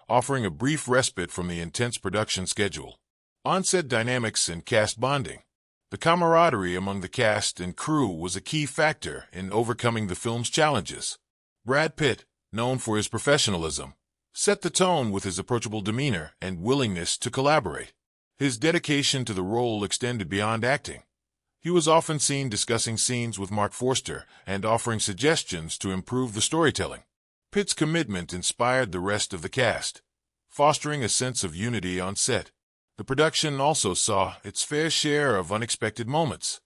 offering a brief respite from the intense production schedule. On-set dynamics and cast bonding. The camaraderie among the cast and crew was a key factor in overcoming the film's challenges. Brad Pitt, known for his professionalism, set the tone with his approachable demeanor and willingness to collaborate. His dedication to the role extended beyond acting. He was often seen discussing scenes with Marc Forster and offering suggestions to improve the storytelling. Pitt's commitment inspired the rest of the cast, fostering a sense of unity on set. The production also saw its fair share of unexpected moments.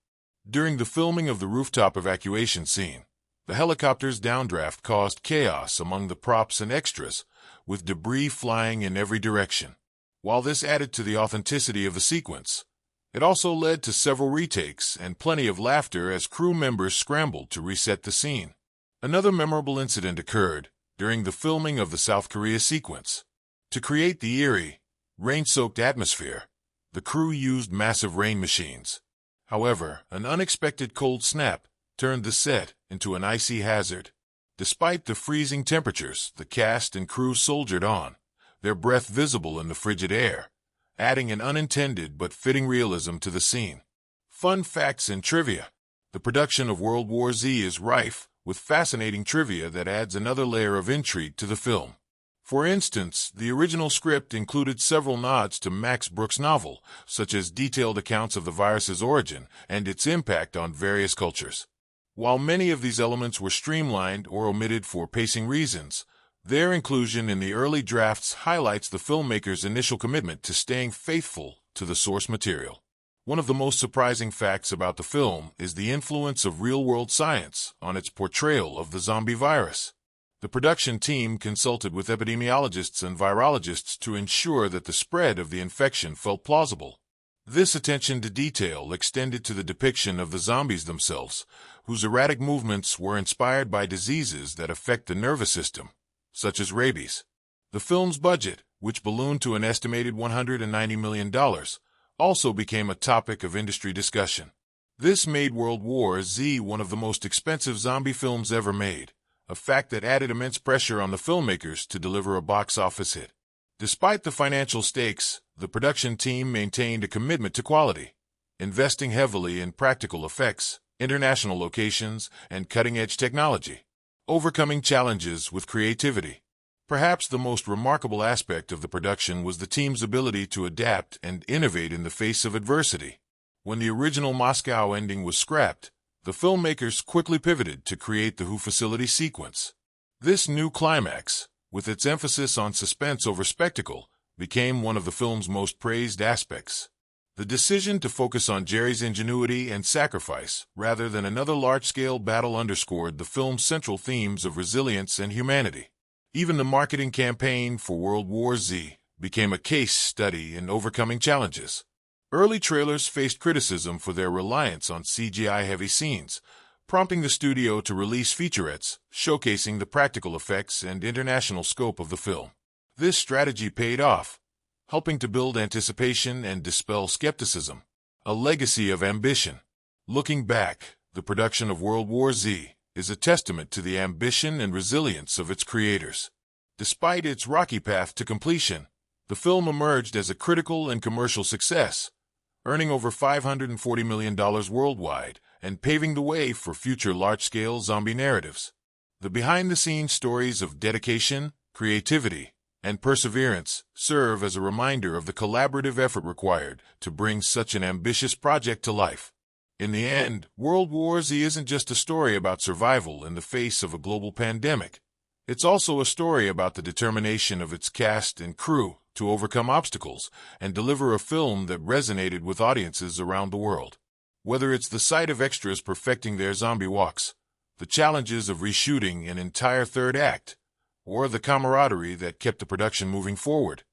During the filming of the rooftop evacuation scene, the helicopter's downdraft caused chaos among the props and extras, with debris flying in every direction. While this added to the authenticity of the sequence, it also led to several retakes and plenty of laughter as crew members scrambled to reset the scene. Another memorable incident occurred during the filming of the South Korea sequence. To create the eerie, rain-soaked atmosphere, the crew used massive rain machines. However, an unexpected cold snap turned the set into an icy hazard. Despite the freezing temperatures, the cast and crew soldiered on, their breath visible in the frigid air, adding an unintended but fitting realism to the scene. Fun facts and trivia. The production of World War Z is rife with fascinating trivia that adds another layer of intrigue to the film. For instance, the original script included several nods to Max Brooks' novel, such as detailed accounts of the virus's origin and its impact on various cultures. While many of these elements were streamlined or omitted for pacing reasons, their inclusion in the early drafts highlights the filmmaker's initial commitment to staying faithful to the source material. One of the most surprising facts about the film is the influence of real-world science on its portrayal of the zombie virus. The production team consulted with epidemiologists and virologists to ensure that the spread of the infection felt plausible. This attention to detail extended to the depiction of the zombies themselves, whose erratic movements were inspired by diseases that affect the nervous system, such as rabies. The film's budget, which ballooned to an estimated $190 million, also became a topic of industry discussion. This made World War Z one of the most expensive zombie films ever made, a fact that added immense pressure on the filmmakers to deliver a box office hit. Despite the financial stakes, the production team maintained a commitment to quality, investing heavily in practical effects, international locations, and cutting-edge technology, overcoming challenges with creativity. Perhaps the most remarkable aspect of the production was the team's ability to adapt and innovate in the face of adversity. When the original Moscow ending was scrapped, the filmmakers quickly pivoted to create the WHO facility sequence. This new climax, with its emphasis on suspense over spectacle, became one of the film's most praised aspects. The decision to focus on Jerry's ingenuity and sacrifice rather than another large-scale battle underscored the film's central themes of resilience and humanity. Even the marketing campaign for World War Z became a case study in overcoming challenges. Early trailers faced criticism for their reliance on CGI-heavy scenes, prompting the studio to release featurettes showcasing the practical effects and international scope of the film. This strategy paid off, helping to build anticipation and dispel skepticism, a legacy of ambition. Looking back, the production of World War Z is a testament to the ambition and resilience of its creators. Despite its rocky path to completion, the film emerged as a critical and commercial success, earning over $540 million worldwide and paving the way for future large-scale zombie narratives. The behind-the-scenes stories of dedication, creativity, and perseverance serve as a reminder of the collaborative effort required to bring such an ambitious project to life. In the end, World War Z isn't just a story about survival in the face of a global pandemic. It's also a story about the determination of its cast and crew to overcome obstacles and deliver a film that resonated with audiences around the world. Whether it's the sight of extras perfecting their zombie walks, the challenges of reshooting an entire third act, or the camaraderie that kept the production moving forward,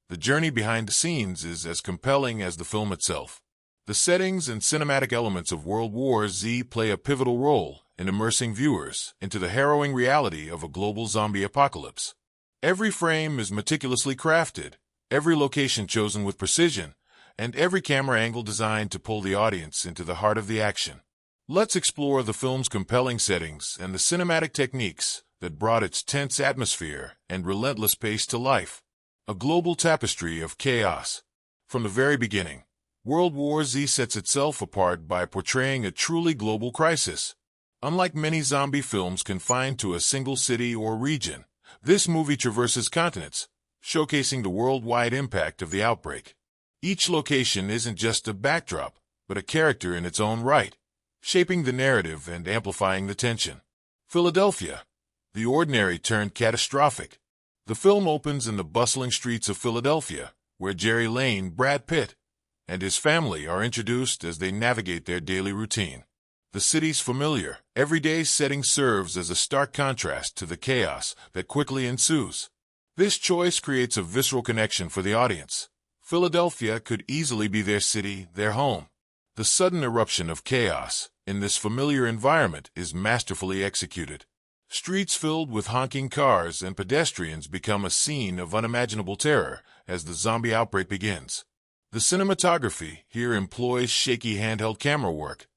the journey behind the scenes is as compelling as the film itself. The settings and cinematic elements of World War Z play a pivotal role in immersing viewers into the harrowing reality of a global zombie apocalypse. Every frame is meticulously crafted, every location chosen with precision, and every camera angle designed to pull the audience into the heart of the action. Let's explore the film's compelling settings and the cinematic techniques that brought its tense atmosphere and relentless pace to life. A global tapestry of chaos. From the very beginning, World War Z sets itself apart by portraying a truly global crisis. Unlike many zombie films confined to a single city or region, this movie traverses continents, showcasing the worldwide impact of the outbreak. Each location isn't just a backdrop, but a character in its own right, shaping the narrative and amplifying the tension. Philadelphia. The ordinary turned catastrophic. The film opens in the bustling streets of Philadelphia, where Jerry Lane, Brad Pitt, and his family are introduced as they navigate their daily routine. The city's familiar, everyday setting serves as a stark contrast to the chaos that quickly ensues. This choice creates a visceral connection for the audience. Philadelphia could easily be their city, their home. The sudden eruption of chaos in this familiar environment is masterfully executed. Streets filled with honking cars and pedestrians become a scene of unimaginable terror as the zombie outbreak begins. The cinematography here employs shaky handheld camera work,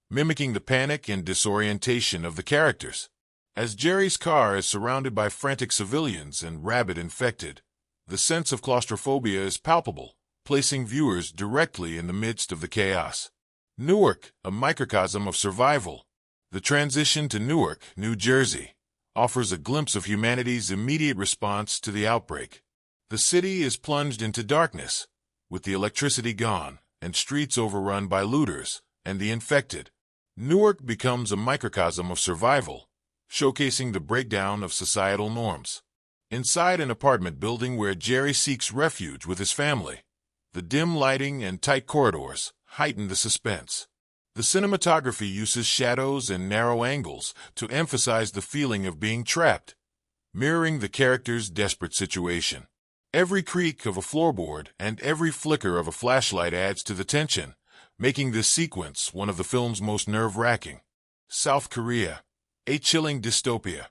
mimicking the panic and disorientation of the characters. As Jerry's car is surrounded by frantic civilians and rabid infected, the sense of claustrophobia is palpable, placing viewers directly in the midst of the chaos. Newark, a microcosm of survival. The transition to Newark, New Jersey, offers a glimpse of humanity's immediate response to the outbreak. The city is plunged into darkness, with the electricity gone and streets overrun by looters and the infected. Newark becomes a microcosm of survival, showcasing the breakdown of societal norms. Inside an apartment building where Jerry seeks refuge with his family, the dim lighting and tight corridors heighten the suspense. The cinematography uses shadows and narrow angles to emphasize the feeling of being trapped, mirroring the character's desperate situation. Every creak of a floorboard and every flicker of a flashlight adds to the tension, making this sequence one of the film's most nerve-wracking. South Korea, a chilling dystopia.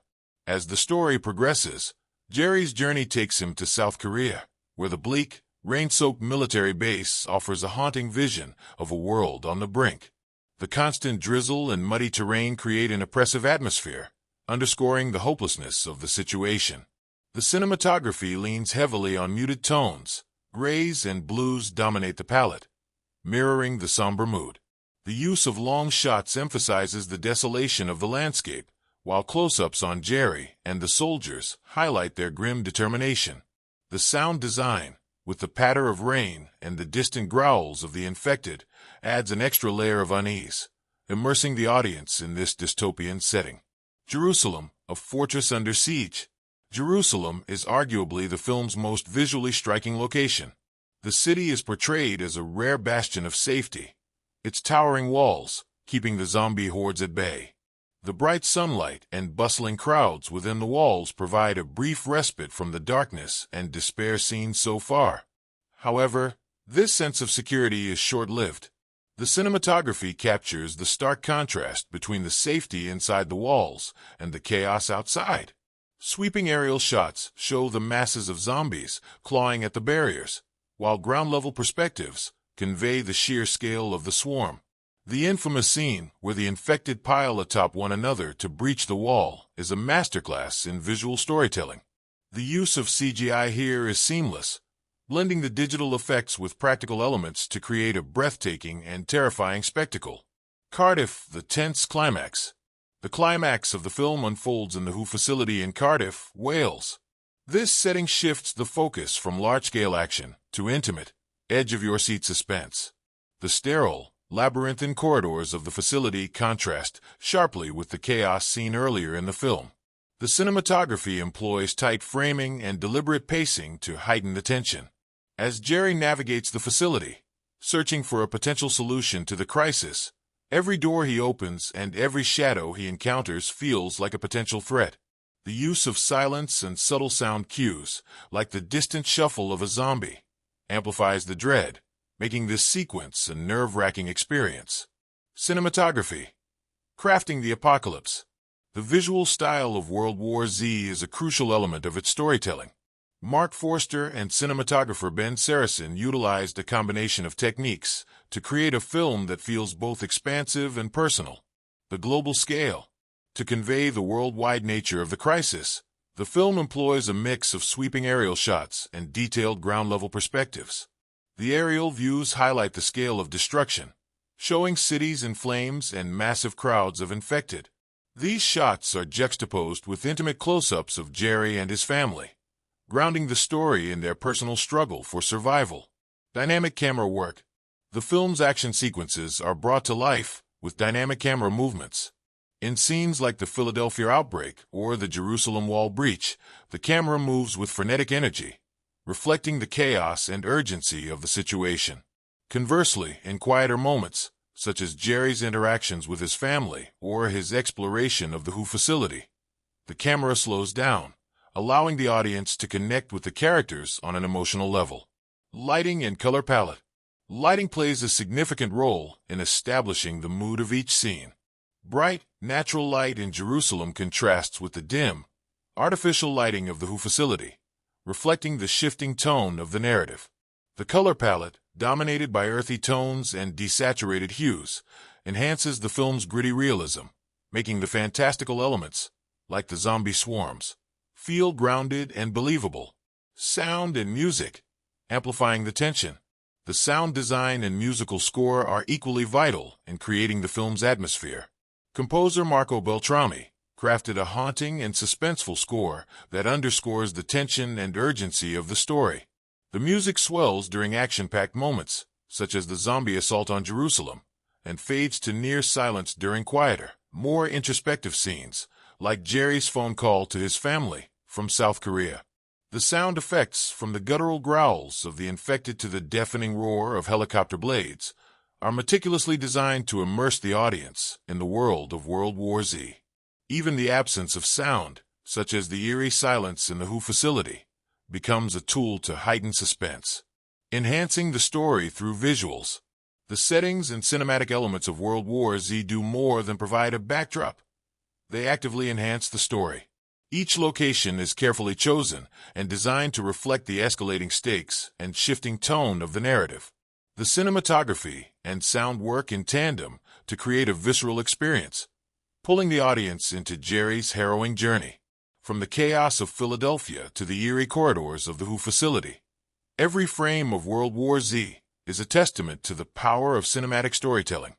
As the story progresses, Jerry's journey takes him to South Korea, where the bleak, rain-soaked military base offers a haunting vision of a world on the brink. The constant drizzle and muddy terrain create an oppressive atmosphere, underscoring the hopelessness of the situation. The cinematography leans heavily on muted tones. Grays and blues dominate the palette, mirroring the somber mood. The use of long shots emphasizes the desolation of the landscape, while close-ups on Jerry and the soldiers highlight their grim determination. The sound design, with the patter of rain and the distant growls of the infected, adds an extra layer of unease, immersing the audience in this dystopian setting. Jerusalem, a fortress under siege. Jerusalem is arguably the film's most visually striking location. The city is portrayed as a rare bastion of safety, its towering walls keeping the zombie hordes at bay. The bright sunlight and bustling crowds within the walls provide a brief respite from the darkness and despair seen so far. However, this sense of security is short-lived. The cinematography captures the stark contrast between the safety inside the walls and the chaos outside. Sweeping aerial shots show the masses of zombies clawing at the barriers, while ground-level perspectives convey the sheer scale of the swarm. The infamous scene where the infected pile atop one another to breach the wall is a masterclass in visual storytelling. The use of CGI here is seamless, blending the digital effects with practical elements to create a breathtaking and terrifying spectacle. Cardiff, the tense climax. The climax of the film unfolds in the WHO facility in Cardiff, Wales. This setting shifts the focus from large-scale action to intimate, edge-of-your-seat suspense. The sterile, labyrinthine corridors of the facility contrast sharply with the chaos seen earlier in the film. The cinematography employs tight framing and deliberate pacing to heighten the tension. As Jerry navigates the facility, searching for a potential solution to the crisis, every door he opens and every shadow he encounters feels like a potential threat. The use of silence and subtle sound cues, like the distant shuffle of a zombie, amplifies the dread, making this sequence a nerve-wracking experience. Cinematography. Crafting the apocalypse. The visual style of World War Z is a crucial element of its storytelling. Marc Forster and cinematographer Ben Saracen utilized a combination of techniques to create a film that feels both expansive and personal. the global scale. To convey the worldwide nature of the crisis, the film employs a mix of sweeping aerial shots and detailed ground-level perspectives. The aerial views highlight the scale of destruction, showing cities in flames and massive crowds of infected. These shots are juxtaposed with intimate close-ups of Jerry and his family, grounding the story in their personal struggle for survival. Dynamic camera work. The film's action sequences are brought to life with dynamic camera movements. In scenes like the Philadelphia outbreak or the Jerusalem wall breach, the camera moves with frenetic energy, reflecting the chaos and urgency of the situation. Conversely, in quieter moments, such as Jerry's interactions with his family or his exploration of the WHO facility, the camera slows down, allowing the audience to connect with the characters on an emotional level. Lighting and color palette. Lighting plays a significant role in establishing the mood of each scene. Bright, natural light in Jerusalem contrasts with the dim, artificial lighting of the WHO facility, reflecting the shifting tone of the narrative. The color palette, dominated by earthy tones and desaturated hues, enhances the film's gritty realism, making the fantastical elements, like the zombie swarms, feel grounded and believable. Sound and music, amplifying the tension. The sound design and musical score are equally vital in creating the film's atmosphere. Composer Marco Beltrami crafted a haunting and suspenseful score that underscores the tension and urgency of the story. The music swells during action-packed moments, such as the zombie assault on Jerusalem, and fades to near silence during quieter, more introspective scenes, like Jerry's phone call to his family from South Korea. The sound effects, from the guttural growls of the infected to the deafening roar of helicopter blades, are meticulously designed to immerse the audience in the world of World War Z. Even the absence of sound, such as the eerie silence in the WHO facility, becomes a tool to heighten suspense. Enhancing the story through visuals. The settings and cinematic elements of World War Z do more than provide a backdrop. They actively enhance the story. Each location is carefully chosen and designed to reflect the escalating stakes and shifting tone of the narrative. The cinematography and sound work in tandem to create a visceral experience, pulling the audience into Jerry's harrowing journey. From the chaos of Philadelphia to the eerie corridors of the WHO facility, every frame of World War Z is a testament to the power of cinematic storytelling.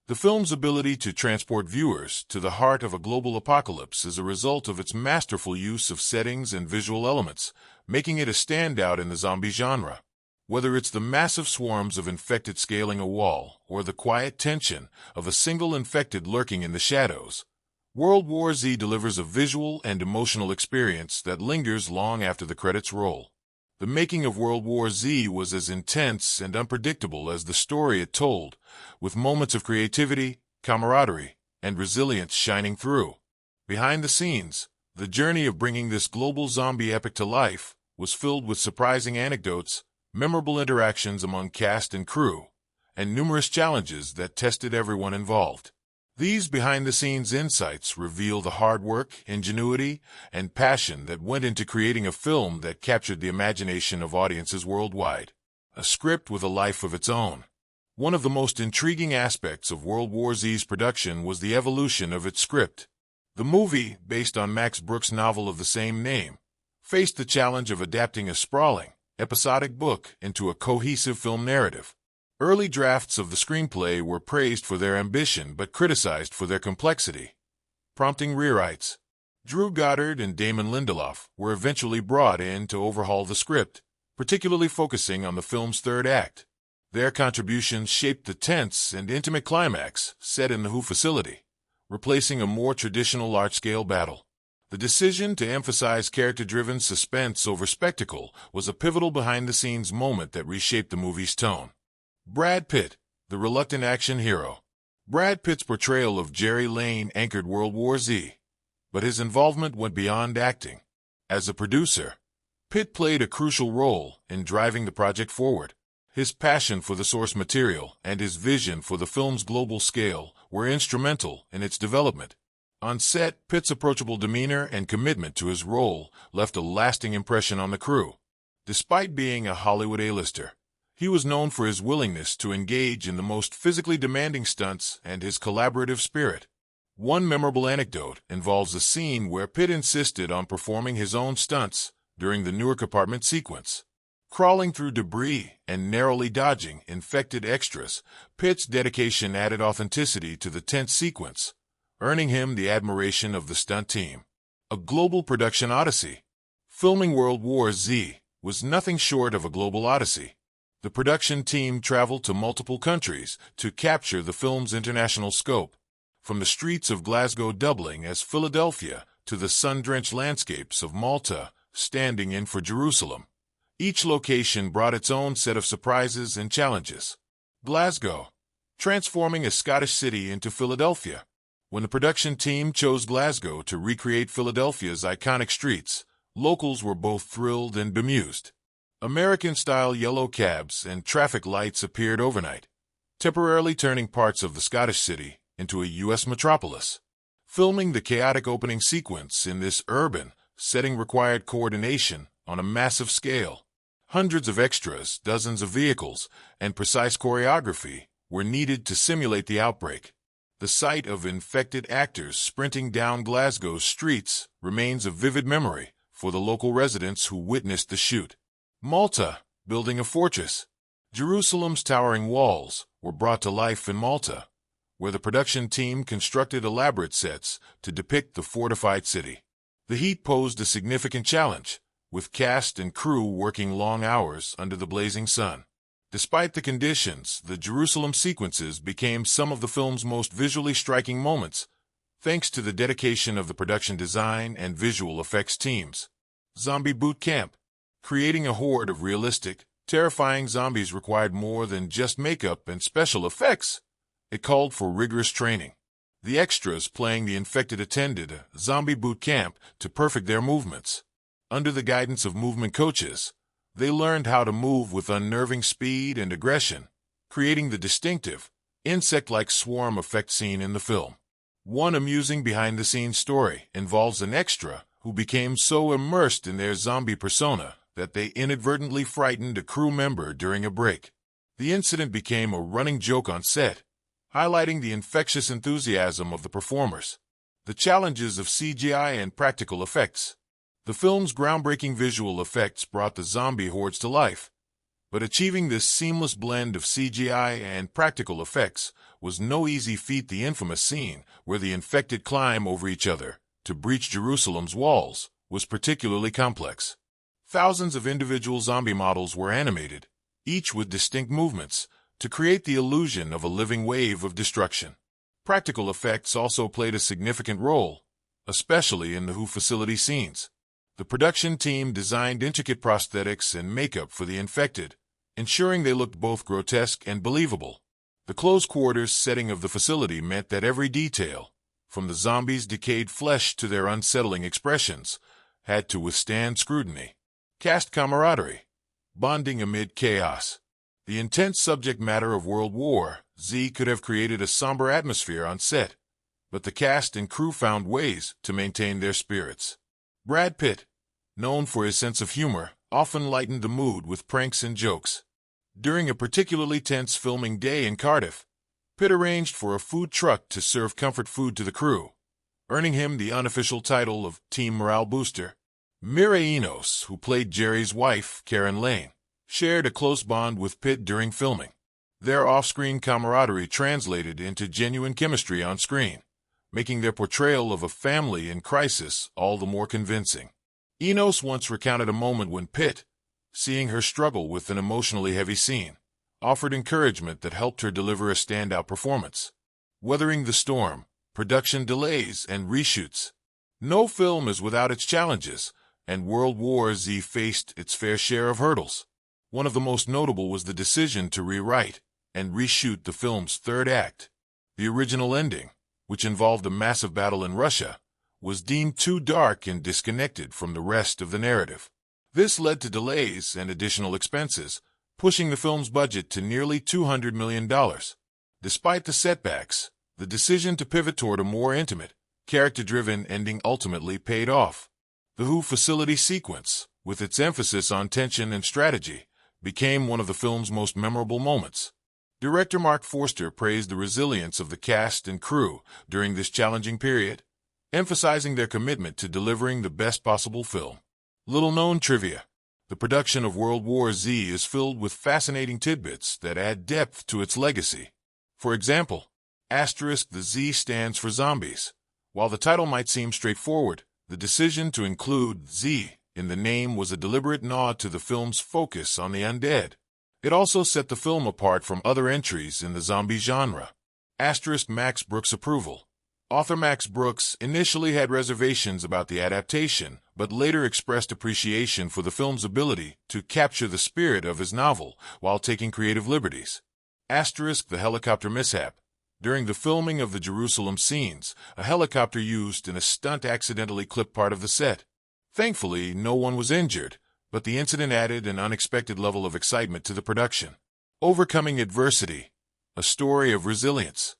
The film's ability to transport viewers to the heart of a global apocalypse is a result of its masterful use of settings and visual elements, making it a standout in the zombie genre. Whether it's the massive swarms of infected scaling a wall or the quiet tension of a single infected lurking in the shadows, World War Z delivers a visual and emotional experience that lingers long after the credits roll. The making of World War Z was as intense and unpredictable as the story it told, with moments of creativity, camaraderie, and resilience shining through. Behind the scenes, the journey of bringing this global zombie epic to life was filled with surprising anecdotes, memorable interactions among cast and crew, and numerous challenges that tested everyone involved. These behind-the-scenes insights reveal the hard work, ingenuity, and passion that went into creating a film that captured the imagination of audiences worldwide. A script with a life of its own. One of the most intriguing aspects of World War Z's production was the evolution of its script. The movie, based on Max Brooks' novel of the same name, faced the challenge of adapting a sprawling, episodic book into a cohesive film narrative. Early drafts of the screenplay were praised for their ambition but criticized for their complexity, prompting rewrites. Drew Goddard and Damon Lindelof were eventually brought in to overhaul the script, particularly focusing on the film's third act. Their contributions shaped the tense and intimate climax set in the WHO facility, replacing a more traditional large-scale battle. The decision to emphasize character-driven suspense over spectacle was a pivotal behind-the-scenes moment that reshaped the movie's tone. Brad Pitt, the reluctant action hero. Brad Pitt's portrayal of Jerry Lane anchored World War Z, but his involvement went beyond acting. As a producer, Pitt played a crucial role in driving the project forward. His passion for the source material and his vision for the film's global scale were instrumental in its development. On set, Pitt's approachable demeanor and commitment to his role left a lasting impression on the crew. Despite being a Hollywood A-lister, he was known for his willingness to engage in the most physically demanding stunts and his collaborative spirit. One memorable anecdote involves a scene where Pitt insisted on performing his own stunts during the Newark apartment sequence. Crawling through debris and narrowly dodging infected extras, Pitt's dedication added authenticity to the tense sequence, earning him the admiration of the stunt team. A global production odyssey. Filming World War Z was nothing short of a global odyssey. The production team traveled to multiple countries to capture the film's international scope, from the streets of Glasgow doubling as Philadelphia to the sun-drenched landscapes of Malta, standing in for Jerusalem. Each location brought its own set of surprises and challenges. Glasgow, transforming a Scottish city into Philadelphia. When the production team chose Glasgow to recreate Philadelphia's iconic streets, locals were both thrilled and bemused. American-style yellow cabs and traffic lights appeared overnight, temporarily turning parts of the Scottish city into a U.S. metropolis. Filming the chaotic opening sequence in this urban setting required coordination on a massive scale. Hundreds of extras, dozens of vehicles, and precise choreography were needed to simulate the outbreak. The sight of infected actors sprinting down Glasgow's streets remains a vivid memory for the local residents who witnessed the shoot. Malta, building a fortress. Jerusalem's towering walls were brought to life in Malta, where the production team constructed elaborate sets to depict the fortified city. The heat posed a significant challenge, with cast and crew working long hours under the blazing sun. Despite the conditions, the Jerusalem sequences became some of the film's most visually striking moments, thanks to the dedication of the production design and visual effects teams. Zombie Boot Camp. Creating a horde of realistic, terrifying zombies required more than just makeup and special effects. It called for rigorous training. The extras playing the infected attended a zombie boot camp to perfect their movements. Under the guidance of movement coaches, they learned how to move with unnerving speed and aggression, creating the distinctive, insect-like swarm effect seen in the film. One amusing behind-the-scenes story involves an extra who became so immersed in their zombie persona that they inadvertently frightened a crew member during a break. The incident became a running joke on set, highlighting the infectious enthusiasm of the performers. The challenges of CGI and practical effects. The film's groundbreaking visual effects brought the zombie hordes to life, but achieving this seamless blend of CGI and practical effects was no easy feat. The infamous scene where the infected climb over each other to breach Jerusalem's walls was particularly complex. Thousands of individual zombie models were animated, each with distinct movements, to create the illusion of a living wave of destruction. Practical effects also played a significant role, especially in the WHO facility scenes. The production team designed intricate prosthetics and makeup for the infected, ensuring they looked both grotesque and believable. The close-quarters setting of the facility meant that every detail, from the zombies' decayed flesh to their unsettling expressions, had to withstand scrutiny. Cast camaraderie. Bonding amid chaos. The intense subject matter of World War Z could have created a somber atmosphere on set, but the cast and crew found ways to maintain their spirits. Brad Pitt, known for his sense of humor, often lightened the mood with pranks and jokes. During a particularly tense filming day in Cardiff, Pitt arranged for a food truck to serve comfort food to the crew, earning him the unofficial title of Team Morale Booster. Mireille Enos, who played Jerry's wife, Karen Lane, shared a close bond with Pitt during filming. Their off-screen camaraderie translated into genuine chemistry on screen, making their portrayal of a family in crisis all the more convincing. Enos once recounted a moment when Pitt, seeing her struggle with an emotionally heavy scene, offered encouragement that helped her deliver a standout performance. Weathering the storm, production delays, and reshoots. No film is without its challenges, and World War Z faced its fair share of hurdles. One of the most notable was the decision to rewrite and reshoot the film's third act. The original ending, which involved a massive battle in Russia, was deemed too dark and disconnected from the rest of the narrative. This led to delays and additional expenses, pushing the film's budget to nearly $200 million. Despite the setbacks, the decision to pivot toward a more intimate, character-driven ending ultimately paid off. The WHO facility sequence, with its emphasis on tension and strategy, became one of the film's most memorable moments. Director Marc Forster praised the resilience of the cast and crew during this challenging period, emphasizing their commitment to delivering the best possible film. Little-known trivia. The production of World War Z is filled with fascinating tidbits that add depth to its legacy. For example, the Z stands for zombies. While the title might seem straightforward, the decision to include Z in the name was a deliberate nod to the film's focus on the undead. It also set the film apart from other entries in the zombie genre. Max Brooks' approval. Author Max Brooks initially had reservations about the adaptation, but later expressed appreciation for the film's ability to capture the spirit of his novel while taking creative liberties. The helicopter mishap. During the filming of the Jerusalem scenes, a helicopter used in a stunt accidentally clipped part of the set. Thankfully, no one was injured, but the incident added an unexpected level of excitement to the production. Overcoming adversity. A story of resilience.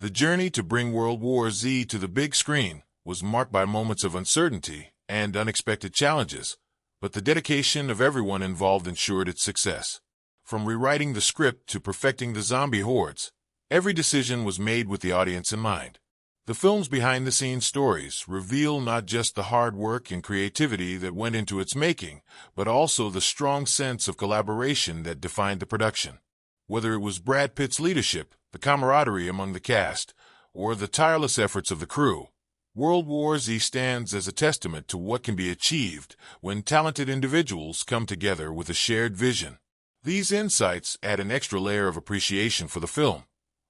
The journey to bring World War Z to the big screen was marked by moments of uncertainty and unexpected challenges, but the dedication of everyone involved ensured its success. From rewriting the script to perfecting the zombie hordes, every decision was made with the audience in mind. The film's behind-the-scenes stories reveal not just the hard work and creativity that went into its making, but also the strong sense of collaboration that defined the production. Whether it was Brad Pitt's leadership, the camaraderie among the cast, or the tireless efforts of the crew, World War Z stands as a testament to what can be achieved when talented individuals come together with a shared vision. These insights add an extra layer of appreciation for the film,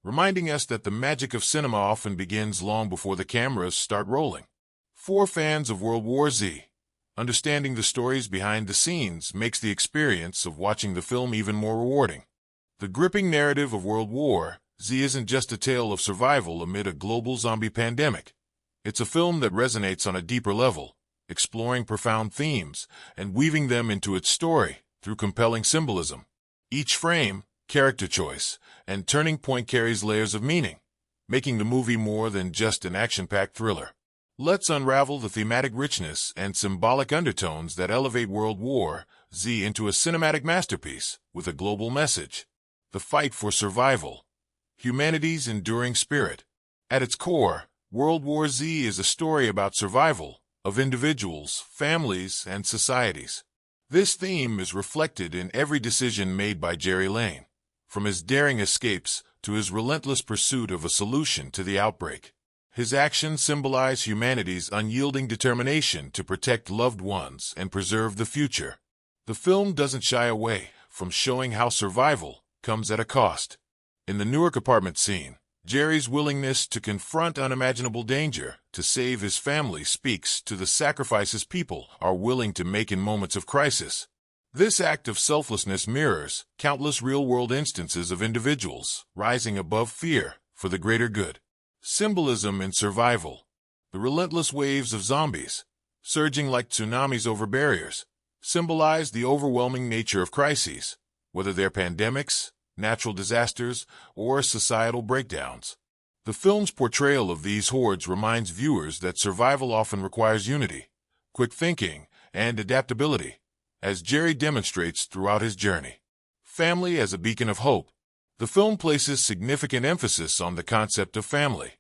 reminding us that the magic of cinema often begins long before the cameras start rolling. For fans of World War Z, understanding the stories behind the scenes makes the experience of watching the film even more rewarding. The gripping narrative of World War Z isn't just a tale of survival amid a global zombie pandemic. It's a film that resonates on a deeper level, exploring profound themes and weaving them into its story through compelling symbolism. Each frame, character choice, and turning point carries layers of meaning, making the movie more than just an action-packed thriller. Let's unravel the thematic richness and symbolic undertones that elevate World War Z into a cinematic masterpiece with a global message. The fight for survival. Humanity's enduring spirit. At its core, World War Z is a story about survival of individuals, families, and societies. This theme is reflected in every decision made by Jerry Lane, from his daring escapes to his relentless pursuit of a solution to the outbreak. His actions symbolize humanity's unyielding determination to protect loved ones and preserve the future. The film doesn't shy away from showing how survival comes at a cost. In the Newark apartment scene, Jerry's willingness to confront unimaginable danger to save his family speaks to the sacrifices people are willing to make in moments of crisis. This act of selflessness mirrors countless real-world instances of individuals rising above fear for the greater good. Symbolism in survival. The relentless waves of zombies, surging like tsunamis over barriers, symbolize the overwhelming nature of crises, whether they're pandemics, natural disasters, or societal breakdowns. The film's portrayal of these hordes reminds viewers that survival often requires unity, quick thinking, and adaptability, as Jerry demonstrates throughout his journey. Family as a beacon of hope. The film places significant emphasis on the concept of family.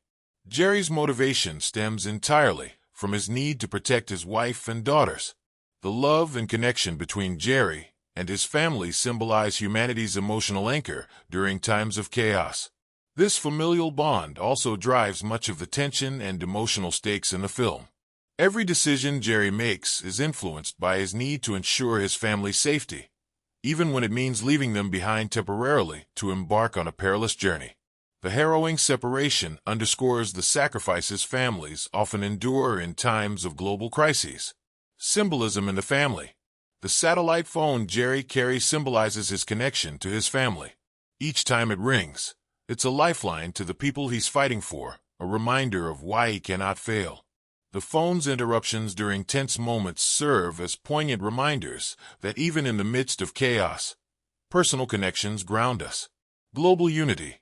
Jerry's motivation stems entirely from his need to protect his wife and daughters. The love and connection between Jerry and his family symbolize humanity's emotional anchor during times of chaos. This familial bond also drives much of the tension and emotional stakes in the film. Every decision Jerry makes is influenced by his need to ensure his family's safety, even when it means leaving them behind temporarily to embark on a perilous journey. The harrowing separation underscores the sacrifices families often endure in times of global crises. Symbolism in the family. The satellite phone Jerry carries symbolizes his connection to his family. Each time it rings, it's a lifeline to the people he's fighting for, a reminder of why he cannot fail. The phone's interruptions during tense moments serve as poignant reminders that even in the midst of chaos, personal connections ground us. Global unity.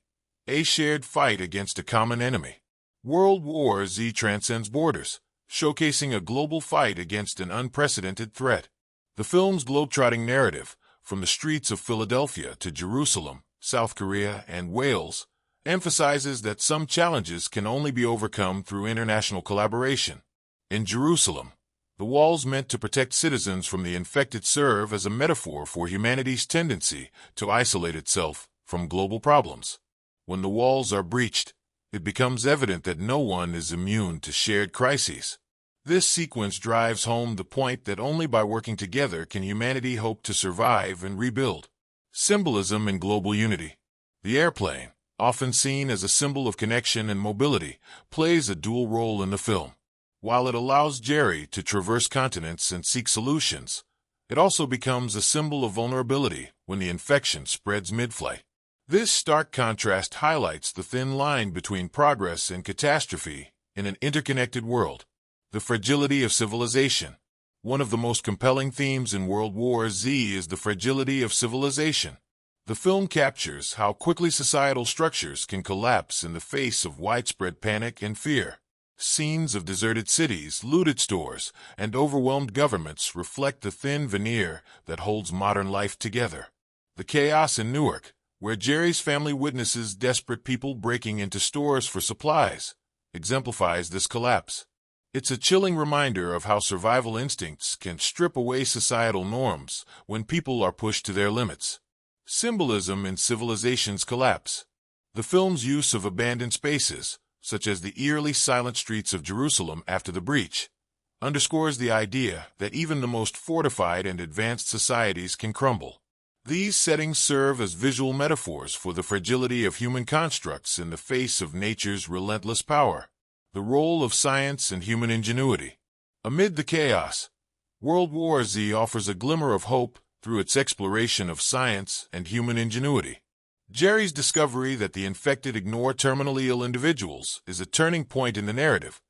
A shared fight against a common enemy. World War Z transcends borders, showcasing a global fight against an unprecedented threat. The film's globetrotting narrative, from the streets of Philadelphia to Jerusalem, South Korea, and Wales, emphasizes that some challenges can only be overcome through international collaboration. In Jerusalem, the walls meant to protect citizens from the infected serve as a metaphor for humanity's tendency to isolate itself from global problems. When the walls are breached, it becomes evident that no one is immune to shared crises. This sequence drives home the point that only by working together can humanity hope to survive and rebuild. Symbolism in global unity. The airplane, often seen as a symbol of connection and mobility, plays a dual role in the film. While it allows Jerry to traverse continents and seek solutions, it also becomes a symbol of vulnerability when the infection spreads mid-flight. This stark contrast highlights the thin line between progress and catastrophe in an interconnected world. The fragility of civilization. One of the most compelling themes in World War Z is the fragility of civilization. The film captures how quickly societal structures can collapse in the face of widespread panic and fear. Scenes of deserted cities, looted stores, and overwhelmed governments reflect the thin veneer that holds modern life together. The chaos in Newark, where Jerry's family witnesses desperate people breaking into stores for supplies, exemplifies this collapse. It's a chilling reminder of how survival instincts can strip away societal norms when people are pushed to their limits. Symbolism in civilization's collapse. The film's use of abandoned spaces, such as the eerily silent streets of Jerusalem after the breach, underscores the idea that even the most fortified and advanced societies can crumble. These settings serve as visual metaphors for the fragility of human constructs in the face of nature's relentless power. The role of science and human ingenuity. Amid the chaos, World War Z offers a glimmer of hope through its exploration of science and human ingenuity. Jerry's discovery that the infected ignore terminally ill individuals is a turning point in the narrative,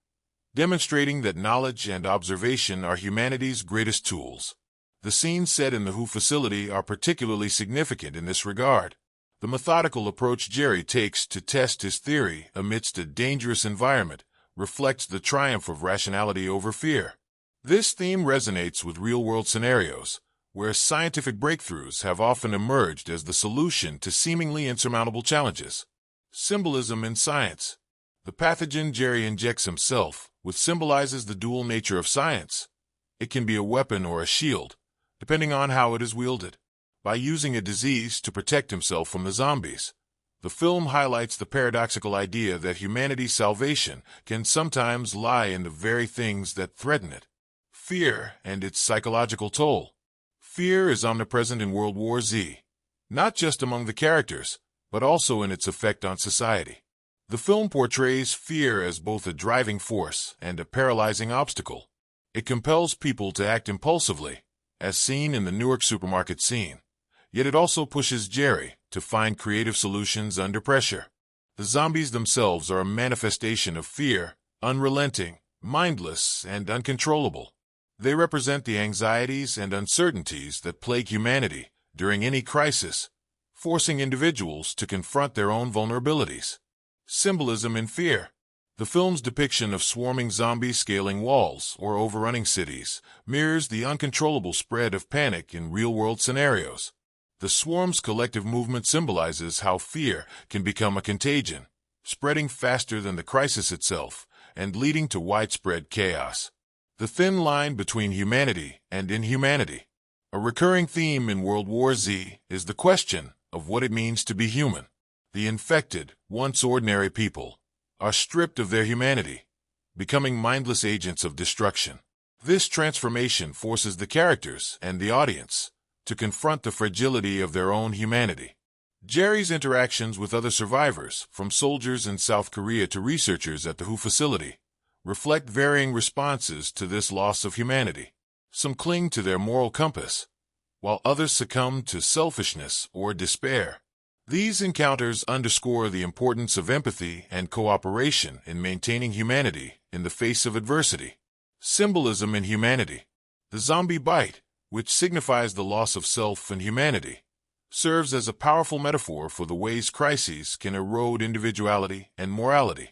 demonstrating that knowledge and observation are humanity's greatest tools. The scenes set in the WHO facility are particularly significant in this regard. The methodical approach Jerry takes to test his theory amidst a dangerous environment reflects the triumph of rationality over fear. This theme resonates with real-world scenarios, where scientific breakthroughs have often emerged as the solution to seemingly insurmountable challenges. Symbolism in science. The pathogen Jerry injects himself with symbolizes the dual nature of science. It can be a weapon or a shield, depending on how it is wielded. By using a disease to protect himself from the zombies, the film highlights the paradoxical idea that humanity's salvation can sometimes lie in the very things that threaten it. Fear and its psychological toll. Fear is omnipresent in World War Z, not just among the characters, but also in its effect on society. The film portrays fear as both a driving force and a paralyzing obstacle. It compels people to act impulsively, as seen in the Newark supermarket scene, yet it also pushes Jerry to find creative solutions under pressure. The zombies themselves are a manifestation of fear, unrelenting, mindless, and uncontrollable. They represent the anxieties and uncertainties that plague humanity during any crisis, forcing individuals to confront their own vulnerabilities. Symbolism in fear. The film's depiction of swarming zombies scaling walls or overrunning cities mirrors the uncontrollable spread of panic in real-world scenarios. The swarm's collective movement symbolizes how fear can become a contagion, spreading faster than the crisis itself and leading to widespread chaos. The thin line between humanity and inhumanity. A recurring theme in World War Z is the question of what it means to be human. The infected, once ordinary people, are stripped of their humanity, becoming mindless agents of destruction. This transformation forces the characters and the audience to confront the fragility of their own humanity. Jerry's interactions with other survivors, from soldiers in South Korea to researchers at the WHO facility, reflect varying responses to this loss of humanity. Some cling to their moral compass, while others succumb to selfishness or despair. These encounters underscore the importance of empathy and cooperation in maintaining humanity in the face of adversity. Symbolism in humanity. The zombie bite, which signifies the loss of self and humanity, serves as a powerful metaphor for the ways crises can erode individuality and morality.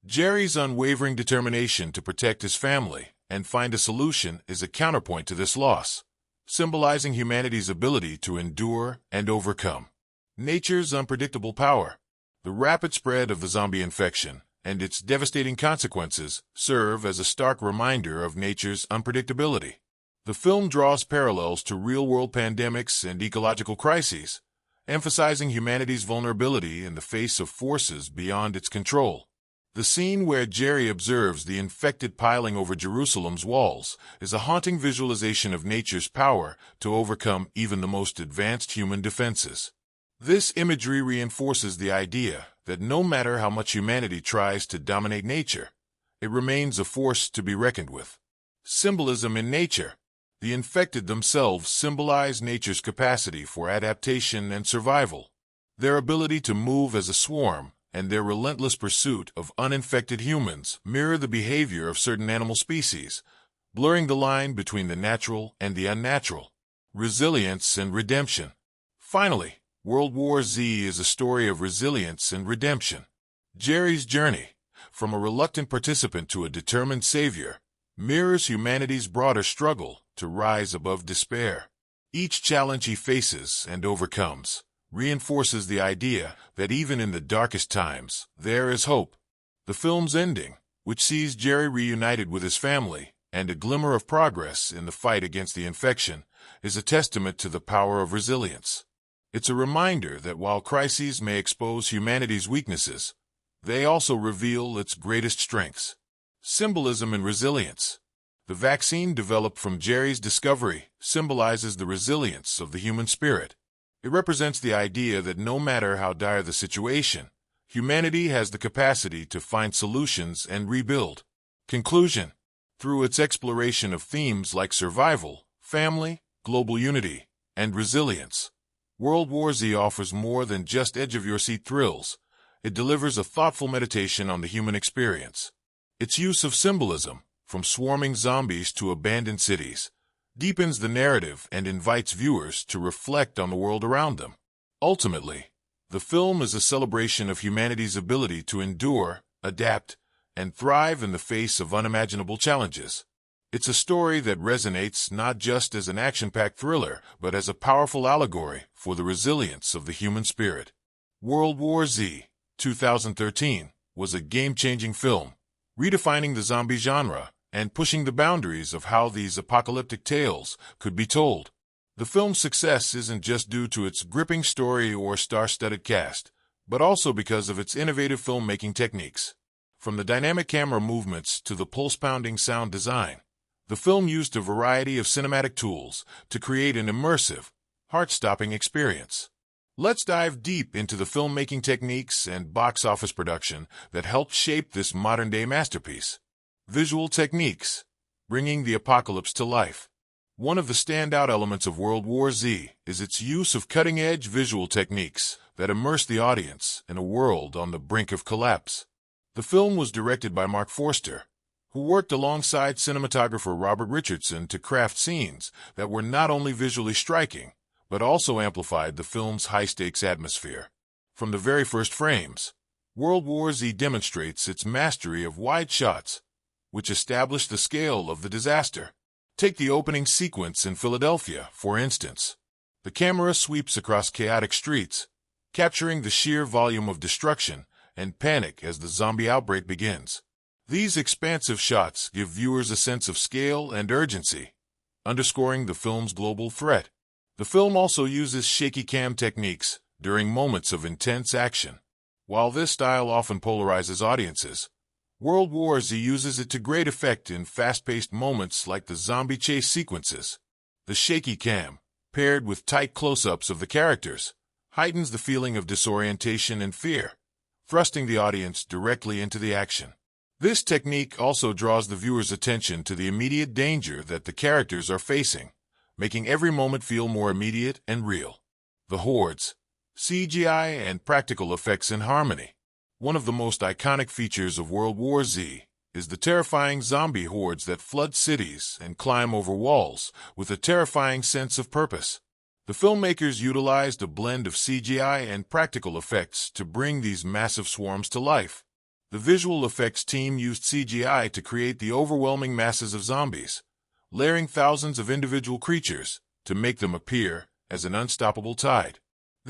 Jerry's unwavering determination to protect his family and find a solution is a counterpoint to this loss, symbolizing humanity's ability to endure and overcome. Nature's unpredictable power. The rapid spread of the zombie infection and its devastating consequences serve as a stark reminder of nature's unpredictability. The film draws parallels to real-world pandemics and ecological crises, emphasizing humanity's vulnerability in the face of forces beyond its control. The scene where Jerry observes the infected piling over Jerusalem's walls is a haunting visualization of nature's power to overcome even the most advanced human defenses. This imagery reinforces the idea that no matter how much humanity tries to dominate nature, it remains a force to be reckoned with. Symbolism in nature. The infected themselves symbolize nature's capacity for adaptation and survival. Their ability to move as a swarm and their relentless pursuit of uninfected humans mirror the behavior of certain animal species, blurring the line between the natural and the unnatural. Resilience and redemption. Finally, World War Z is a story of resilience and redemption. Jerry's journey, from a reluctant participant to a determined savior, mirrors humanity's broader struggle to rise above despair. Each challenge he faces and overcomes reinforces the idea that even in the darkest times, there is hope. The film's ending, which sees Jerry reunited with his family and a glimmer of progress in the fight against the infection, is a testament to the power of resilience. It's a reminder that while crises may expose humanity's weaknesses, they also reveal its greatest strengths. Symbolism and resilience. The vaccine developed from Jerry's discovery symbolizes the resilience of the human spirit. It represents the idea that no matter how dire the situation, humanity has the capacity to find solutions and rebuild. Conclusion. Through its exploration of themes like survival, family, global unity, and resilience, World War Z offers more than just edge-of-your-seat thrills. It delivers a thoughtful meditation on the human experience. Its use of symbolism, from swarming zombies to abandoned cities, deepens the narrative and invites viewers to reflect on the world around them. Ultimately, the film is a celebration of humanity's ability to endure, adapt, and thrive in the face of unimaginable challenges. It's a story that resonates not just as an action-packed thriller, but as a powerful allegory for the resilience of the human spirit. World War Z, 2013, was a game-changing film, redefining the zombie genre and pushing the boundaries of how these apocalyptic tales could be told. The film's success isn't just due to its gripping story or star-studded cast, but also because of its innovative filmmaking techniques. From the dynamic camera movements to the pulse-pounding sound design, the film used a variety of cinematic tools to create an immersive, heart-stopping experience. Let's dive deep into the filmmaking techniques and box office production that helped shape this modern-day masterpiece. Visual techniques, bringing the apocalypse to life. One of the standout elements of World War Z is its use of cutting-edge visual techniques that immerse the audience in a world on the brink of collapse. The film was directed by Marc Forster, who worked alongside cinematographer Robert Richardson to craft scenes that were not only visually striking, but also amplified the film's high-stakes atmosphere. From the very first frames, World War Z demonstrates its mastery of wide shots, which establish the scale of the disaster. Take the opening sequence in Philadelphia, for instance. The camera sweeps across chaotic streets, capturing the sheer volume of destruction and panic as the zombie outbreak begins. These expansive shots give viewers a sense of scale and urgency, underscoring the film's global threat. The film also uses shaky cam techniques during moments of intense action. While this style often polarizes audiences, World War Z uses it to great effect in fast-paced moments like the zombie chase sequences. The shaky cam, paired with tight close-ups of the characters, heightens the feeling of disorientation and fear, thrusting the audience directly into the action. This technique also draws the viewer's attention to the immediate danger that the characters are facing, making every moment feel more immediate and real. The hordes, CGI and practical effects in harmony. One of the most iconic features of World War Z is the terrifying zombie hordes that flood cities and climb over walls with a terrifying sense of purpose. The filmmakers utilized a blend of CGI and practical effects to bring these massive swarms to life. The visual effects team used CGI to create the overwhelming masses of zombies, layering thousands of individual creatures to make them appear as an unstoppable tide.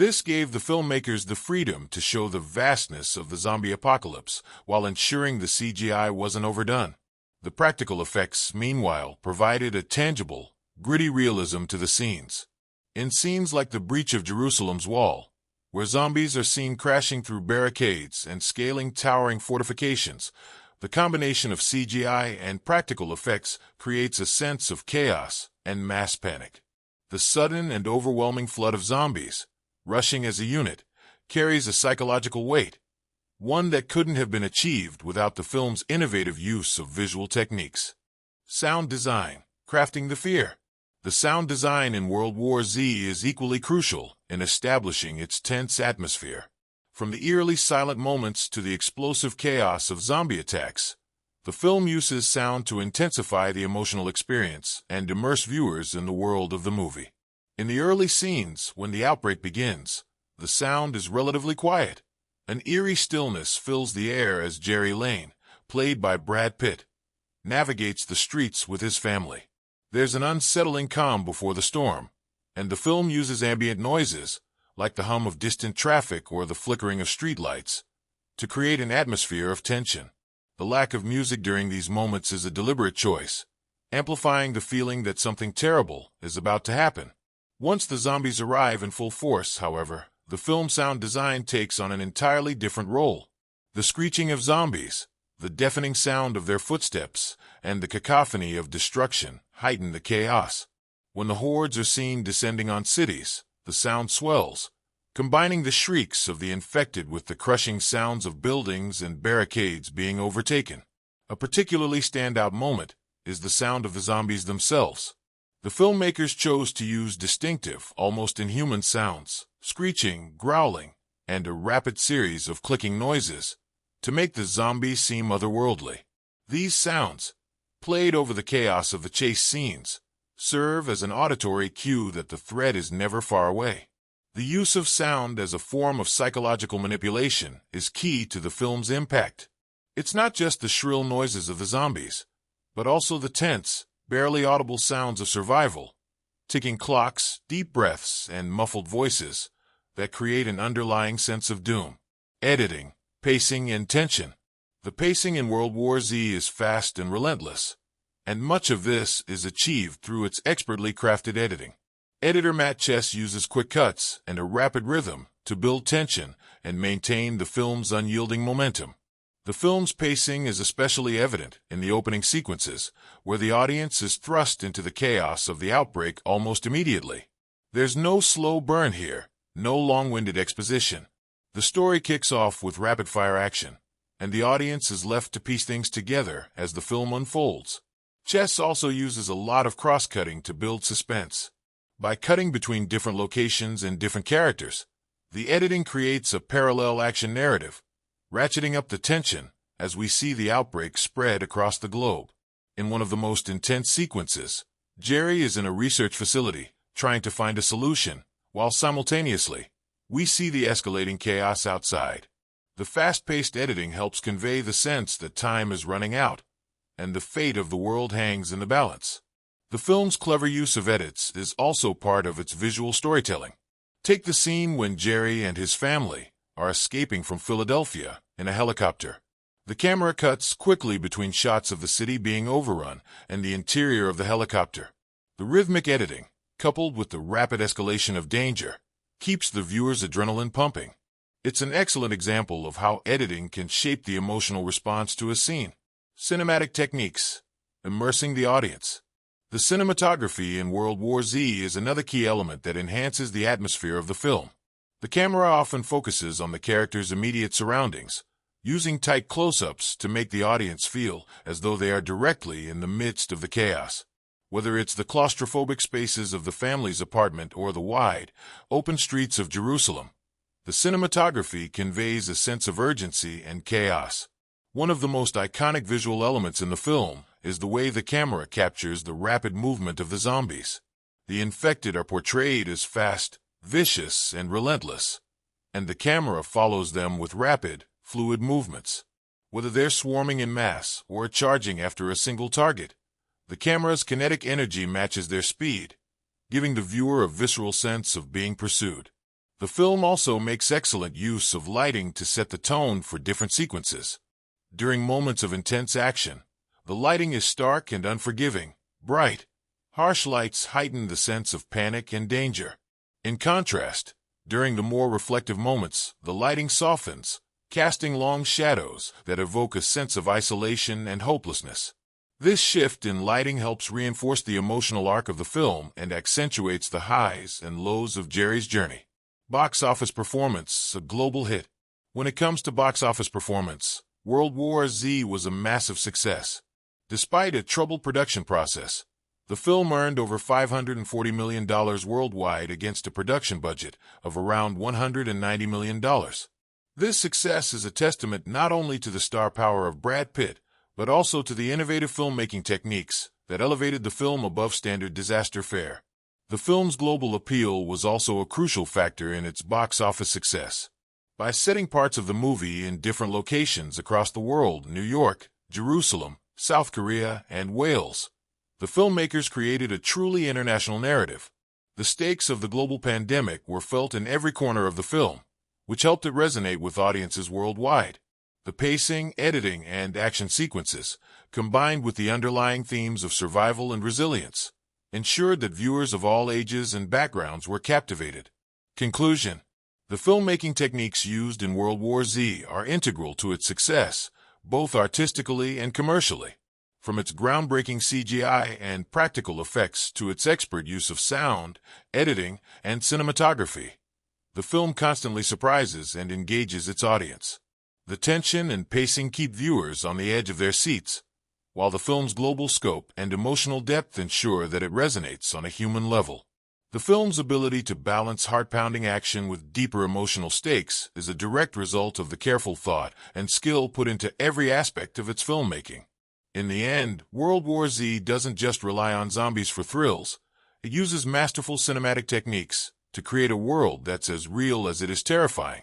This gave the filmmakers the freedom to show the vastness of the zombie apocalypse while ensuring the CGI wasn't overdone. The practical effects, meanwhile, provided a tangible, gritty realism to the scenes. In scenes like the breach of Jerusalem's wall, where zombies are seen crashing through barricades and scaling towering fortifications, the combination of CGI and practical effects creates a sense of chaos and mass panic. The sudden and overwhelming flood of zombies, rushing as a unit, carries a psychological weight, one that couldn't have been achieved without the film's innovative use of visual techniques. Sound design, crafting the fear. The sound design in World War Z is equally crucial in establishing its tense atmosphere. From the eerily silent moments to the explosive chaos of zombie attacks, the film uses sound to intensify the emotional experience and immerse viewers in the world of the movie. In the early scenes, when the outbreak begins, the sound is relatively quiet. An eerie stillness fills the air as Jerry Lane, played by Brad Pitt, navigates the streets with his family. There's an unsettling calm before the storm, and the film uses ambient noises, like the hum of distant traffic or the flickering of streetlights, to create an atmosphere of tension. The lack of music during these moments is a deliberate choice, amplifying the feeling that something terrible is about to happen. Once the zombies arrive in full force, however, the film's sound design takes on an entirely different role. The screeching of zombies, the deafening sound of their footsteps, and the cacophony of destruction heighten the chaos. When the hordes are seen descending on cities, the sound swells, combining the shrieks of the infected with the crushing sounds of buildings and barricades being overtaken. A particularly standout moment is the sound of the zombies themselves. The filmmakers chose to use distinctive, almost inhuman sounds, screeching, growling, and a rapid series of clicking noises, to make the zombies seem otherworldly. These sounds, played over the chaos of the chase scenes, serve as an auditory cue that the threat is never far away. The use of sound as a form of psychological manipulation is key to the film's impact. It's not just the shrill noises of the zombies, but also the tense, barely audible sounds of survival, ticking clocks, deep breaths, and muffled voices that create an underlying sense of doom. Editing, pacing, and tension. The pacing in World War Z is fast and relentless, and much of this is achieved through its expertly crafted editing. Editor Matt Chess uses quick cuts and a rapid rhythm to build tension and maintain the film's unyielding momentum. The film's pacing is especially evident in the opening sequences, where the audience is thrust into the chaos of the outbreak almost immediately. There's no slow burn here, no long-winded exposition. The story kicks off with rapid-fire action, and the audience is left to piece things together as the film unfolds. Chess also uses a lot of cross-cutting to build suspense. By cutting between different locations and different characters, the editing creates a parallel action narrative, ratcheting up the tension as we see the outbreak spread across the globe. In one of the most intense sequences, Jerry is in a research facility trying to find a solution, while simultaneously, we see the escalating chaos outside. The fast-paced editing helps convey the sense that time is running out, and the fate of the world hangs in the balance. The film's clever use of edits is also part of its visual storytelling. Take the scene when Jerry and his family are escaping from Philadelphia in a helicopter. The camera cuts quickly between shots of the city being overrun and the interior of the helicopter. The rhythmic editing, coupled with the rapid escalation of danger, keeps the viewer's adrenaline pumping. It's an excellent example of how editing can shape the emotional response to a scene. Cinematic techniques, immersing the audience. The cinematography in World War Z is another key element that enhances the atmosphere of the film. The camera often focuses on the characters' immediate surroundings, using tight close-ups to make the audience feel as though they are directly in the midst of the chaos. Whether it's the claustrophobic spaces of the family's apartment or the wide, open streets of Jerusalem, the cinematography conveys a sense of urgency and chaos. One of the most iconic visual elements in the film is the way the camera captures the rapid movement of the zombies. The infected are portrayed as fast, vicious, and relentless, and the camera follows them with rapid, fluid movements. Whether they're swarming in mass or charging after a single target, the camera's kinetic energy matches their speed, giving the viewer a visceral sense of being pursued. The film also makes excellent use of lighting to set the tone for different sequences. During moments of intense action, the lighting is stark and unforgiving, bright. Harsh lights heighten the sense of panic and danger. In contrast, during the more reflective moments, the lighting softens, casting long shadows that evoke a sense of isolation and hopelessness. This shift in lighting helps reinforce the emotional arc of the film and accentuates the highs and lows of Jerry's journey. Box office performance, a global hit. When it comes to box office performance, World War Z was a massive success. Despite a troubled production process, the film earned over $540 million worldwide against a production budget of around $190 million. This success is a testament not only to the star power of Brad Pitt, but also to the innovative filmmaking techniques that elevated the film above standard disaster fare. The film's global appeal was also a crucial factor in its box office success. By setting parts of the movie in different locations across the world, New York, Jerusalem, South Korea, and Wales, the filmmakers created a truly international narrative. The stakes of the global pandemic were felt in every corner of the film, which helped it resonate with audiences worldwide. The pacing, editing, and action sequences, combined with the underlying themes of survival and resilience, ensured that viewers of all ages and backgrounds were captivated. Conclusion: the filmmaking techniques used in World War Z are integral to its success, both artistically and commercially. From its groundbreaking CGI and practical effects to its expert use of sound, editing, and cinematography, the film constantly surprises and engages its audience. The tension and pacing keep viewers on the edge of their seats, while the film's global scope and emotional depth ensure that it resonates on a human level. The film's ability to balance heart-pounding action with deeper emotional stakes is a direct result of the careful thought and skill put into every aspect of its filmmaking. In the end, World War Z doesn't just rely on zombies for thrills. It uses masterful cinematic techniques to create a world that's as real as it is terrifying,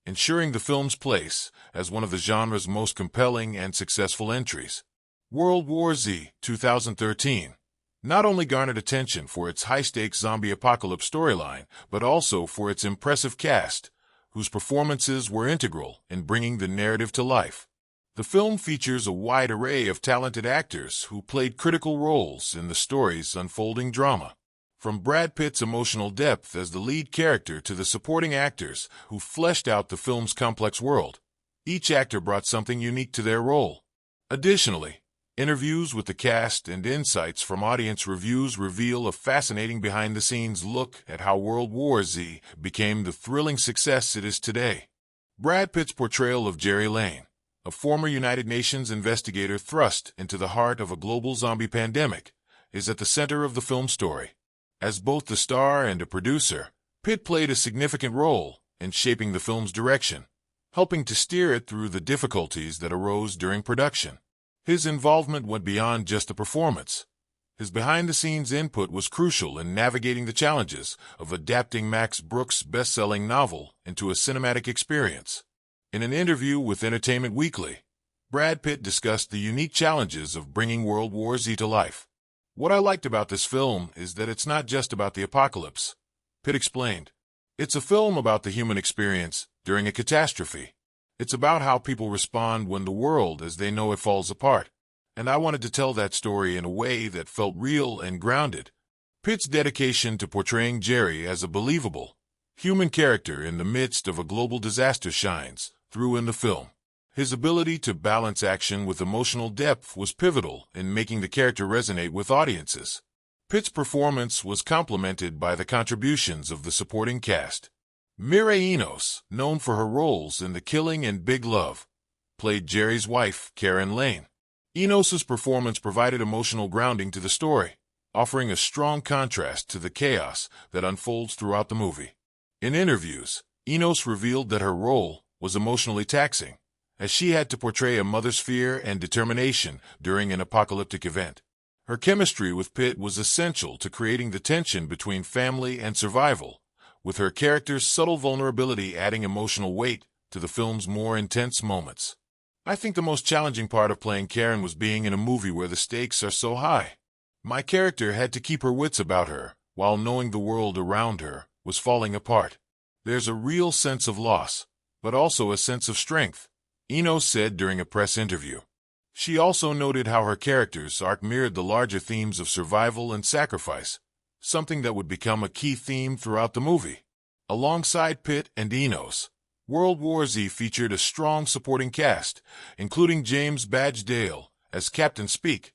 ensuring the film's place as one of the genre's most compelling and successful entries. World War Z, 2013, not only garnered attention for its high-stakes zombie apocalypse storyline, but also for its impressive cast, whose performances were integral in bringing the narrative to life. The film features a wide array of talented actors who played critical roles in the story's unfolding drama. From Brad Pitt's emotional depth as the lead character to the supporting actors who fleshed out the film's complex world, each actor brought something unique to their role. Additionally, interviews with the cast and insights from audience reviews reveal a fascinating behind-the-scenes look at how World War Z became the thrilling success it is today. Brad Pitt's portrayal of Jerry Lane, a former United Nations investigator thrust into the heart of a global zombie pandemic, is at the center of the film's story. As both the star and a producer, Pitt played a significant role in shaping the film's direction, helping to steer it through the difficulties that arose during production. His involvement went beyond just the performance. His behind-the-scenes input was crucial in navigating the challenges of adapting Max Brooks' best-selling novel into a cinematic experience. In an interview with Entertainment Weekly, Brad Pitt discussed the unique challenges of bringing World War Z to life. "What I liked about this film is that it's not just about the apocalypse," Pitt explained. "It's a film about the human experience during a catastrophe. It's about how people respond when the world as they know it falls apart. And I wanted to tell that story in a way that felt real and grounded." Pitt's dedication to portraying Jerry as a believable, human character in the midst of a global disaster shines through in the film. His ability to balance action with emotional depth was pivotal in making the character resonate with audiences. Pitt's performance was complemented by the contributions of the supporting cast. Mireille Enos, known for her roles in The Killing and Big Love, played Jerry's wife, Karen Lane. Enos's performance provided emotional grounding to the story, offering a strong contrast to the chaos that unfolds throughout the movie. In interviews, Enos revealed that her role was emotionally taxing, as she had to portray a mother's fear and determination during an apocalyptic event. Her chemistry with Pitt was essential to creating the tension between family and survival, with her character's subtle vulnerability adding emotional weight to the film's more intense moments. "I think the most challenging part of playing Karen was being in a movie where the stakes are so high. My character had to keep her wits about her while knowing the world around her was falling apart. There's a real sense of loss, but also a sense of strength, Enos said during a press interview. She also noted how her character's arc mirrored the larger themes of survival and sacrifice, something that would become a key theme throughout the movie. Alongside Pitt and Enos, World War Z featured a strong supporting cast, including James Badge Dale as Captain Speak,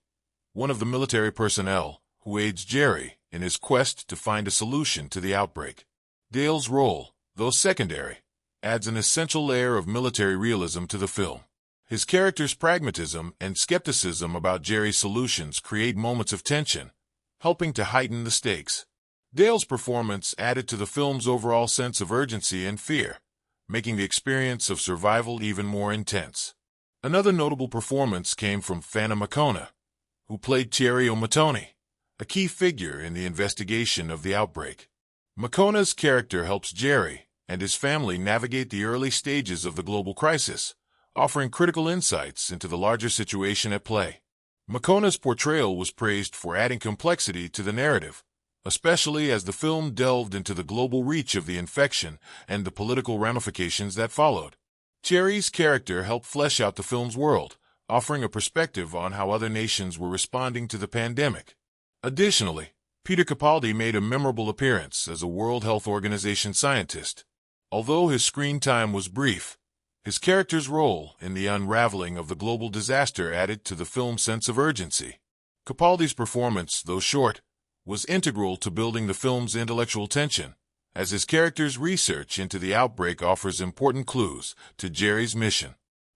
one of the military personnel who aids Jerry in his quest to find a solution to the outbreak. Dale's role, though secondary, adds an essential layer of military realism to the film. His character's pragmatism and skepticism about Jerry's solutions create moments of tension, helping to heighten the stakes. Dale's performance added to the film's overall sense of urgency and fear, making the experience of survival even more intense. Another notable performance came from Fana Makona, who played Thierry Omatoni, a key figure in the investigation of the outbreak. Makona's character helps Jerry and his family navigate the early stages of the global crisis, offering critical insights into the larger situation at play. Makona's portrayal was praised for adding complexity to the narrative, especially as the film delved into the global reach of the infection and the political ramifications that followed. Jerry's character helped flesh out the film's world, offering a perspective on how other nations were responding to the pandemic. Additionally, Peter Capaldi made a memorable appearance as a World Health Organization scientist. Although his screen time was brief, his character's role in the unraveling of the global disaster added to the film's sense of urgency. Capaldi's performance, though short, was integral to building the film's intellectual tension, as his character's research into the outbreak offers important clues to Jerry's mission.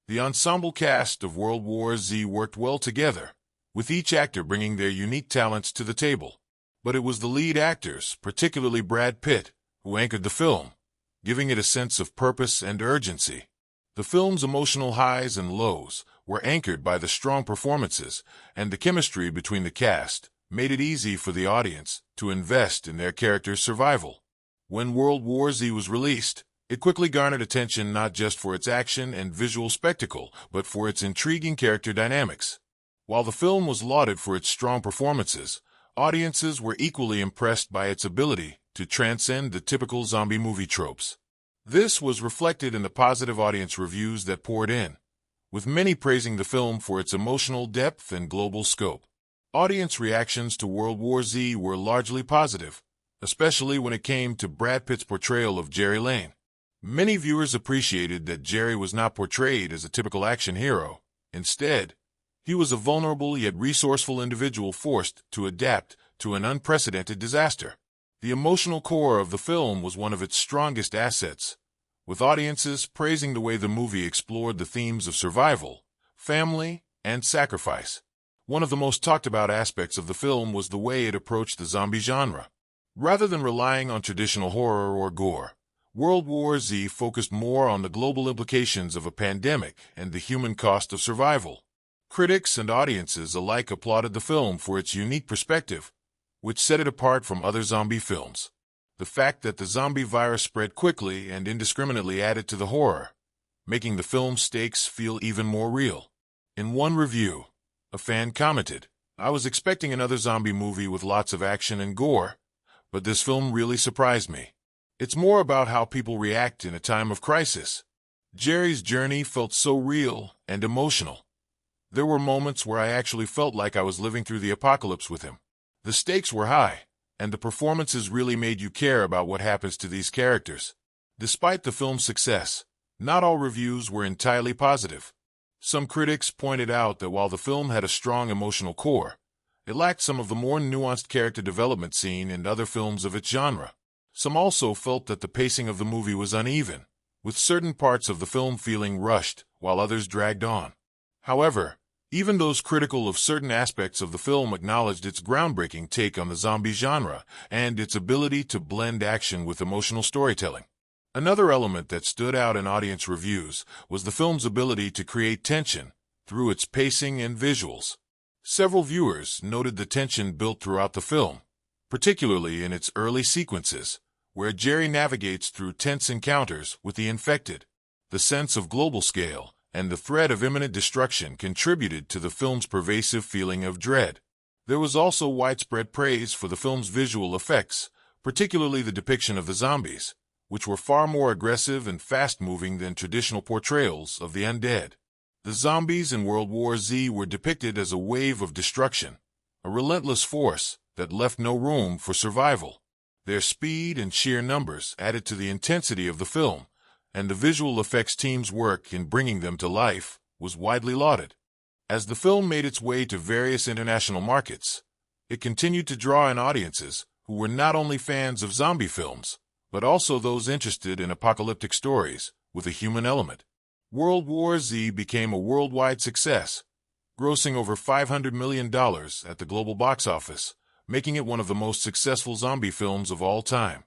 The ensemble cast of World War Z worked well together, with each actor bringing their unique talents to the table. But it was the lead actors, particularly Brad Pitt, who anchored the film, giving it a sense of purpose and urgency. The film's emotional highs and lows were anchored by the strong performances, and the chemistry between the cast made it easy for the audience to invest in their characters' survival. When World War Z was released, it quickly garnered attention not just for its action and visual spectacle, but for its intriguing character dynamics. While the film was lauded for its strong performances, audiences were equally impressed by its ability to transcend the typical zombie movie tropes. This was reflected in the positive audience reviews that poured in, with many praising the film for its emotional depth and global scope. Audience reactions to World War Z were largely positive, especially when it came to Brad Pitt's portrayal of Jerry Lane. Many viewers appreciated that Jerry was not portrayed as a typical action hero. Instead, he was a vulnerable yet resourceful individual forced to adapt to an unprecedented disaster. The emotional core of the film was one of its strongest assets, with audiences praising the way the movie explored the themes of survival, family, and sacrifice. One of the most talked about aspects of the film was the way it approached the zombie genre. Rather than relying on traditional horror or gore, World War Z focused more on the global implications of a pandemic and the human cost of survival. Critics and audiences alike applauded the film for its unique perspective, which set it apart from other zombie films. The fact that the zombie virus spread quickly and indiscriminately added to the horror, making the film's stakes feel even more real. In one review, a fan commented, "I was expecting another zombie movie with lots of action and gore, but this film really surprised me. It's more about how people react in a time of crisis." Jerry's journey felt so real and emotional. There were moments where I actually felt like I was living through the apocalypse with him. The stakes were high, and the performances really made you care about what happens to these characters. Despite the film's success, not all reviews were entirely positive. Some critics pointed out that while the film had a strong emotional core, it lacked some of the more nuanced character development seen in other films of its genre. Some also felt that the pacing of the movie was uneven, with certain parts of the film feeling rushed while others dragged on. However, even those critical of certain aspects of the film acknowledged its groundbreaking take on the zombie genre and its ability to blend action with emotional storytelling. Another element that stood out in audience reviews was the film's ability to create tension through its pacing and visuals. Several viewers noted the tension built throughout the film, particularly in its early sequences, where Jerry navigates through tense encounters with the infected. The sense of global scale and the threat of imminent destruction contributed to the film's pervasive feeling of dread. There was also widespread praise for the film's visual effects, particularly the depiction of the zombies, which were far more aggressive and fast-moving than traditional portrayals of the undead. The zombies in World War Z were depicted as a wave of destruction, a relentless force that left no room for survival. Their speed and sheer numbers added to the intensity of the film, and the visual effects team's work in bringing them to life was widely lauded. As the film made its way to various international markets, it continued to draw in audiences who were not only fans of zombie films, but also those interested in apocalyptic stories with a human element. World War Z became a worldwide success, grossing over $500 million at the global box office, making it one of the most successful zombie films of all time.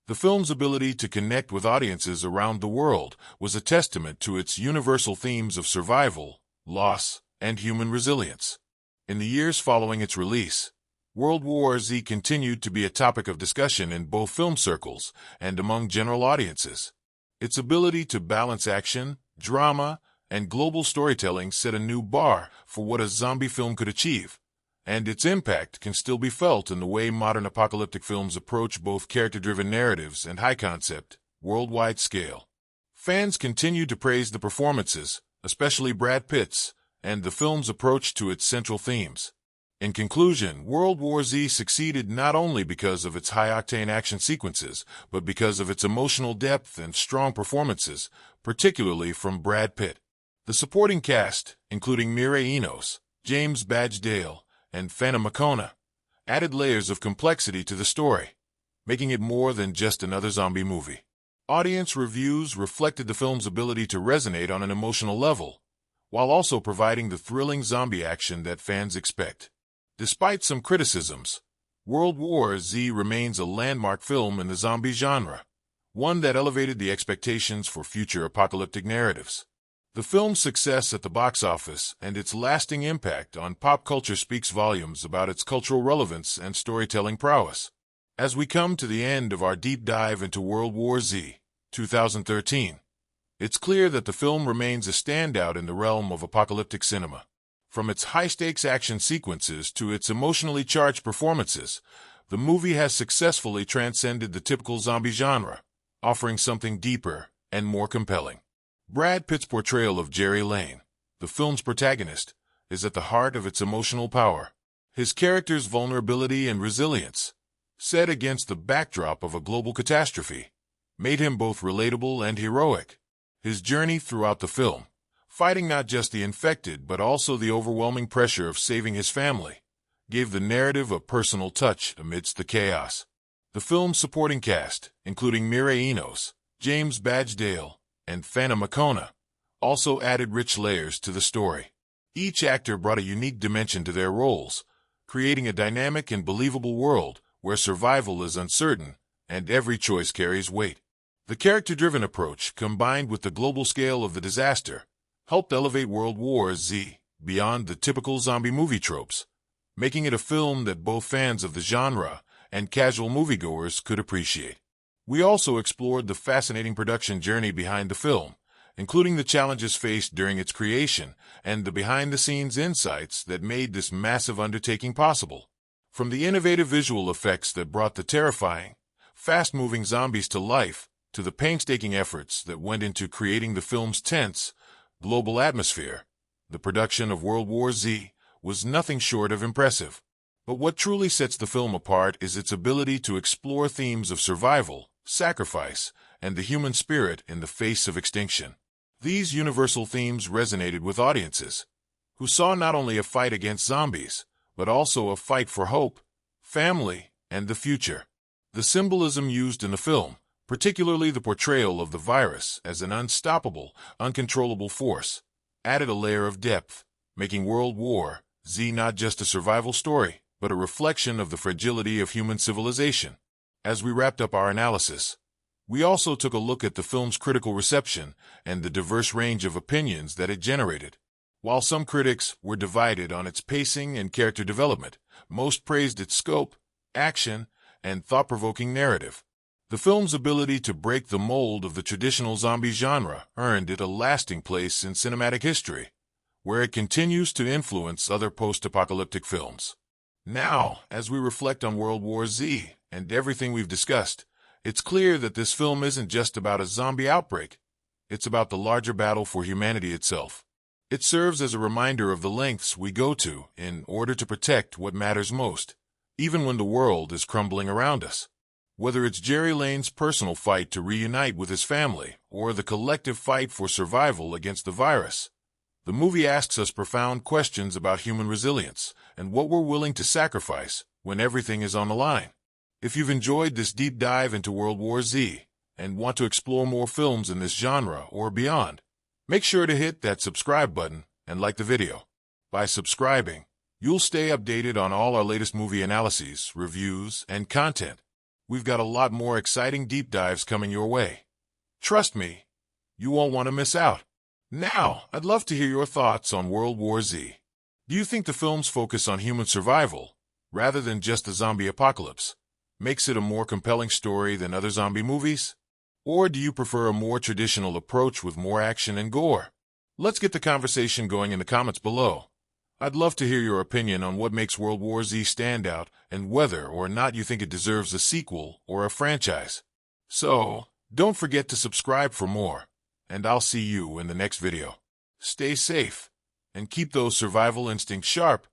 The film's ability to connect with audiences around the world was a testament to its universal themes of survival, loss, and human resilience. In the years following its release, World War Z continued to be a topic of discussion in both film circles and among general audiences. Its ability to balance action, drama, and global storytelling set a new bar for what a zombie film could achieve, and its impact can still be felt in the way modern apocalyptic films approach both character-driven narratives and high-concept, worldwide scale. Fans continue to praise the performances, especially Brad Pitt's, and the film's approach to its central themes. In conclusion, World War Z succeeded not only because of its high-octane action sequences, but because of its emotional depth and strong performances, particularly from Brad Pitt. The supporting cast, including Mireille Enos, James Badge Dale, and Fana McCona, added layers of complexity to the story, making it more than just another zombie movie. Audience reviews reflected the film's ability to resonate on an emotional level, while also providing the thrilling zombie action that fans expect. Despite some criticisms, World War Z remains a landmark film in the zombie genre, one that elevated the expectations for future apocalyptic narratives. The film's success at the box office and its lasting impact on pop culture speaks volumes about its cultural relevance and storytelling prowess. As we come to the end of our deep dive into World War Z, 2013, it's clear that the film remains a standout in the realm of apocalyptic cinema. From its high-stakes action sequences to its emotionally charged performances, the movie has successfully transcended the typical zombie genre, offering something deeper and more compelling. Brad Pitt's portrayal of Jerry Lane, the film's protagonist, is at the heart of its emotional power. His character's vulnerability and resilience, set against the backdrop of a global catastrophe, made him both relatable and heroic. His journey throughout the film, fighting not just the infected but also the overwhelming pressure of saving his family, gave the narrative a personal touch amidst the chaos. The film's supporting cast, including Mireille Enos, James Badge Dale, and Fana McCona, also added rich layers to the story. Each actor brought a unique dimension to their roles, creating a dynamic and believable world where survival is uncertain and every choice carries weight. The character-driven approach, combined with the global scale of the disaster, helped elevate World War Z beyond the typical zombie movie tropes, making it a film that both fans of the genre and casual moviegoers could appreciate. We also explored the fascinating production journey behind the film, including the challenges faced during its creation and the behind-the-scenes insights that made this massive undertaking possible. From the innovative visual effects that brought the terrifying, fast-moving zombies to life, to the painstaking efforts that went into creating the film's tense, global atmosphere, the production of World War Z was nothing short of impressive. But what truly sets the film apart is its ability to explore themes of survival, sacrifice, and the human spirit in the face of extinction. These universal themes resonated with audiences, who saw not only a fight against zombies, but also a fight for hope, family, and the future. The symbolism used in the film, particularly the portrayal of the virus as an unstoppable, uncontrollable force, added a layer of depth, making World War Z not just a survival story, but a reflection of the fragility of human civilization. As we wrapped up our analysis, we also took a look at the film's critical reception and the diverse range of opinions that it generated. While some critics were divided on its pacing and character development, most praised its scope, action, and thought-provoking narrative. The film's ability to break the mold of the traditional zombie genre earned it a lasting place in cinematic history, where it continues to influence other post-apocalyptic films. Now, as we reflect on World War Z and everything we've discussed, It's clear that this film isn't just about a zombie outbreak. It's about the larger battle for humanity itself. It serves as a reminder of the lengths we go to in order to protect what matters most, even when the world is crumbling around us. Whether it's Jerry Lane's personal fight to reunite with his family or the collective fight for survival against the virus, the movie asks us profound questions about human resilience and what we're willing to sacrifice when everything is on the line. If you've enjoyed this deep dive into World War Z and want to explore more films in this genre or beyond, make sure to hit that subscribe button and like the video. By subscribing, you'll stay updated on all our latest movie analyses, reviews, and content. We've got a lot more exciting deep dives coming your way. Trust me, you won't want to miss out. Now, I'd love to hear your thoughts on World War Z. Do you think the film's focus on human survival, rather than just the zombie apocalypse, makes it a more compelling story than other zombie movies? Or do you prefer a more traditional approach with more action and gore? Let's get the conversation going in the comments below. I'd love to hear your opinion on what makes World War Z stand out and whether or not you think it deserves a sequel or a franchise. So, don't forget to subscribe for more, and I'll see you in the next video. Stay safe, and keep those survival instincts sharp.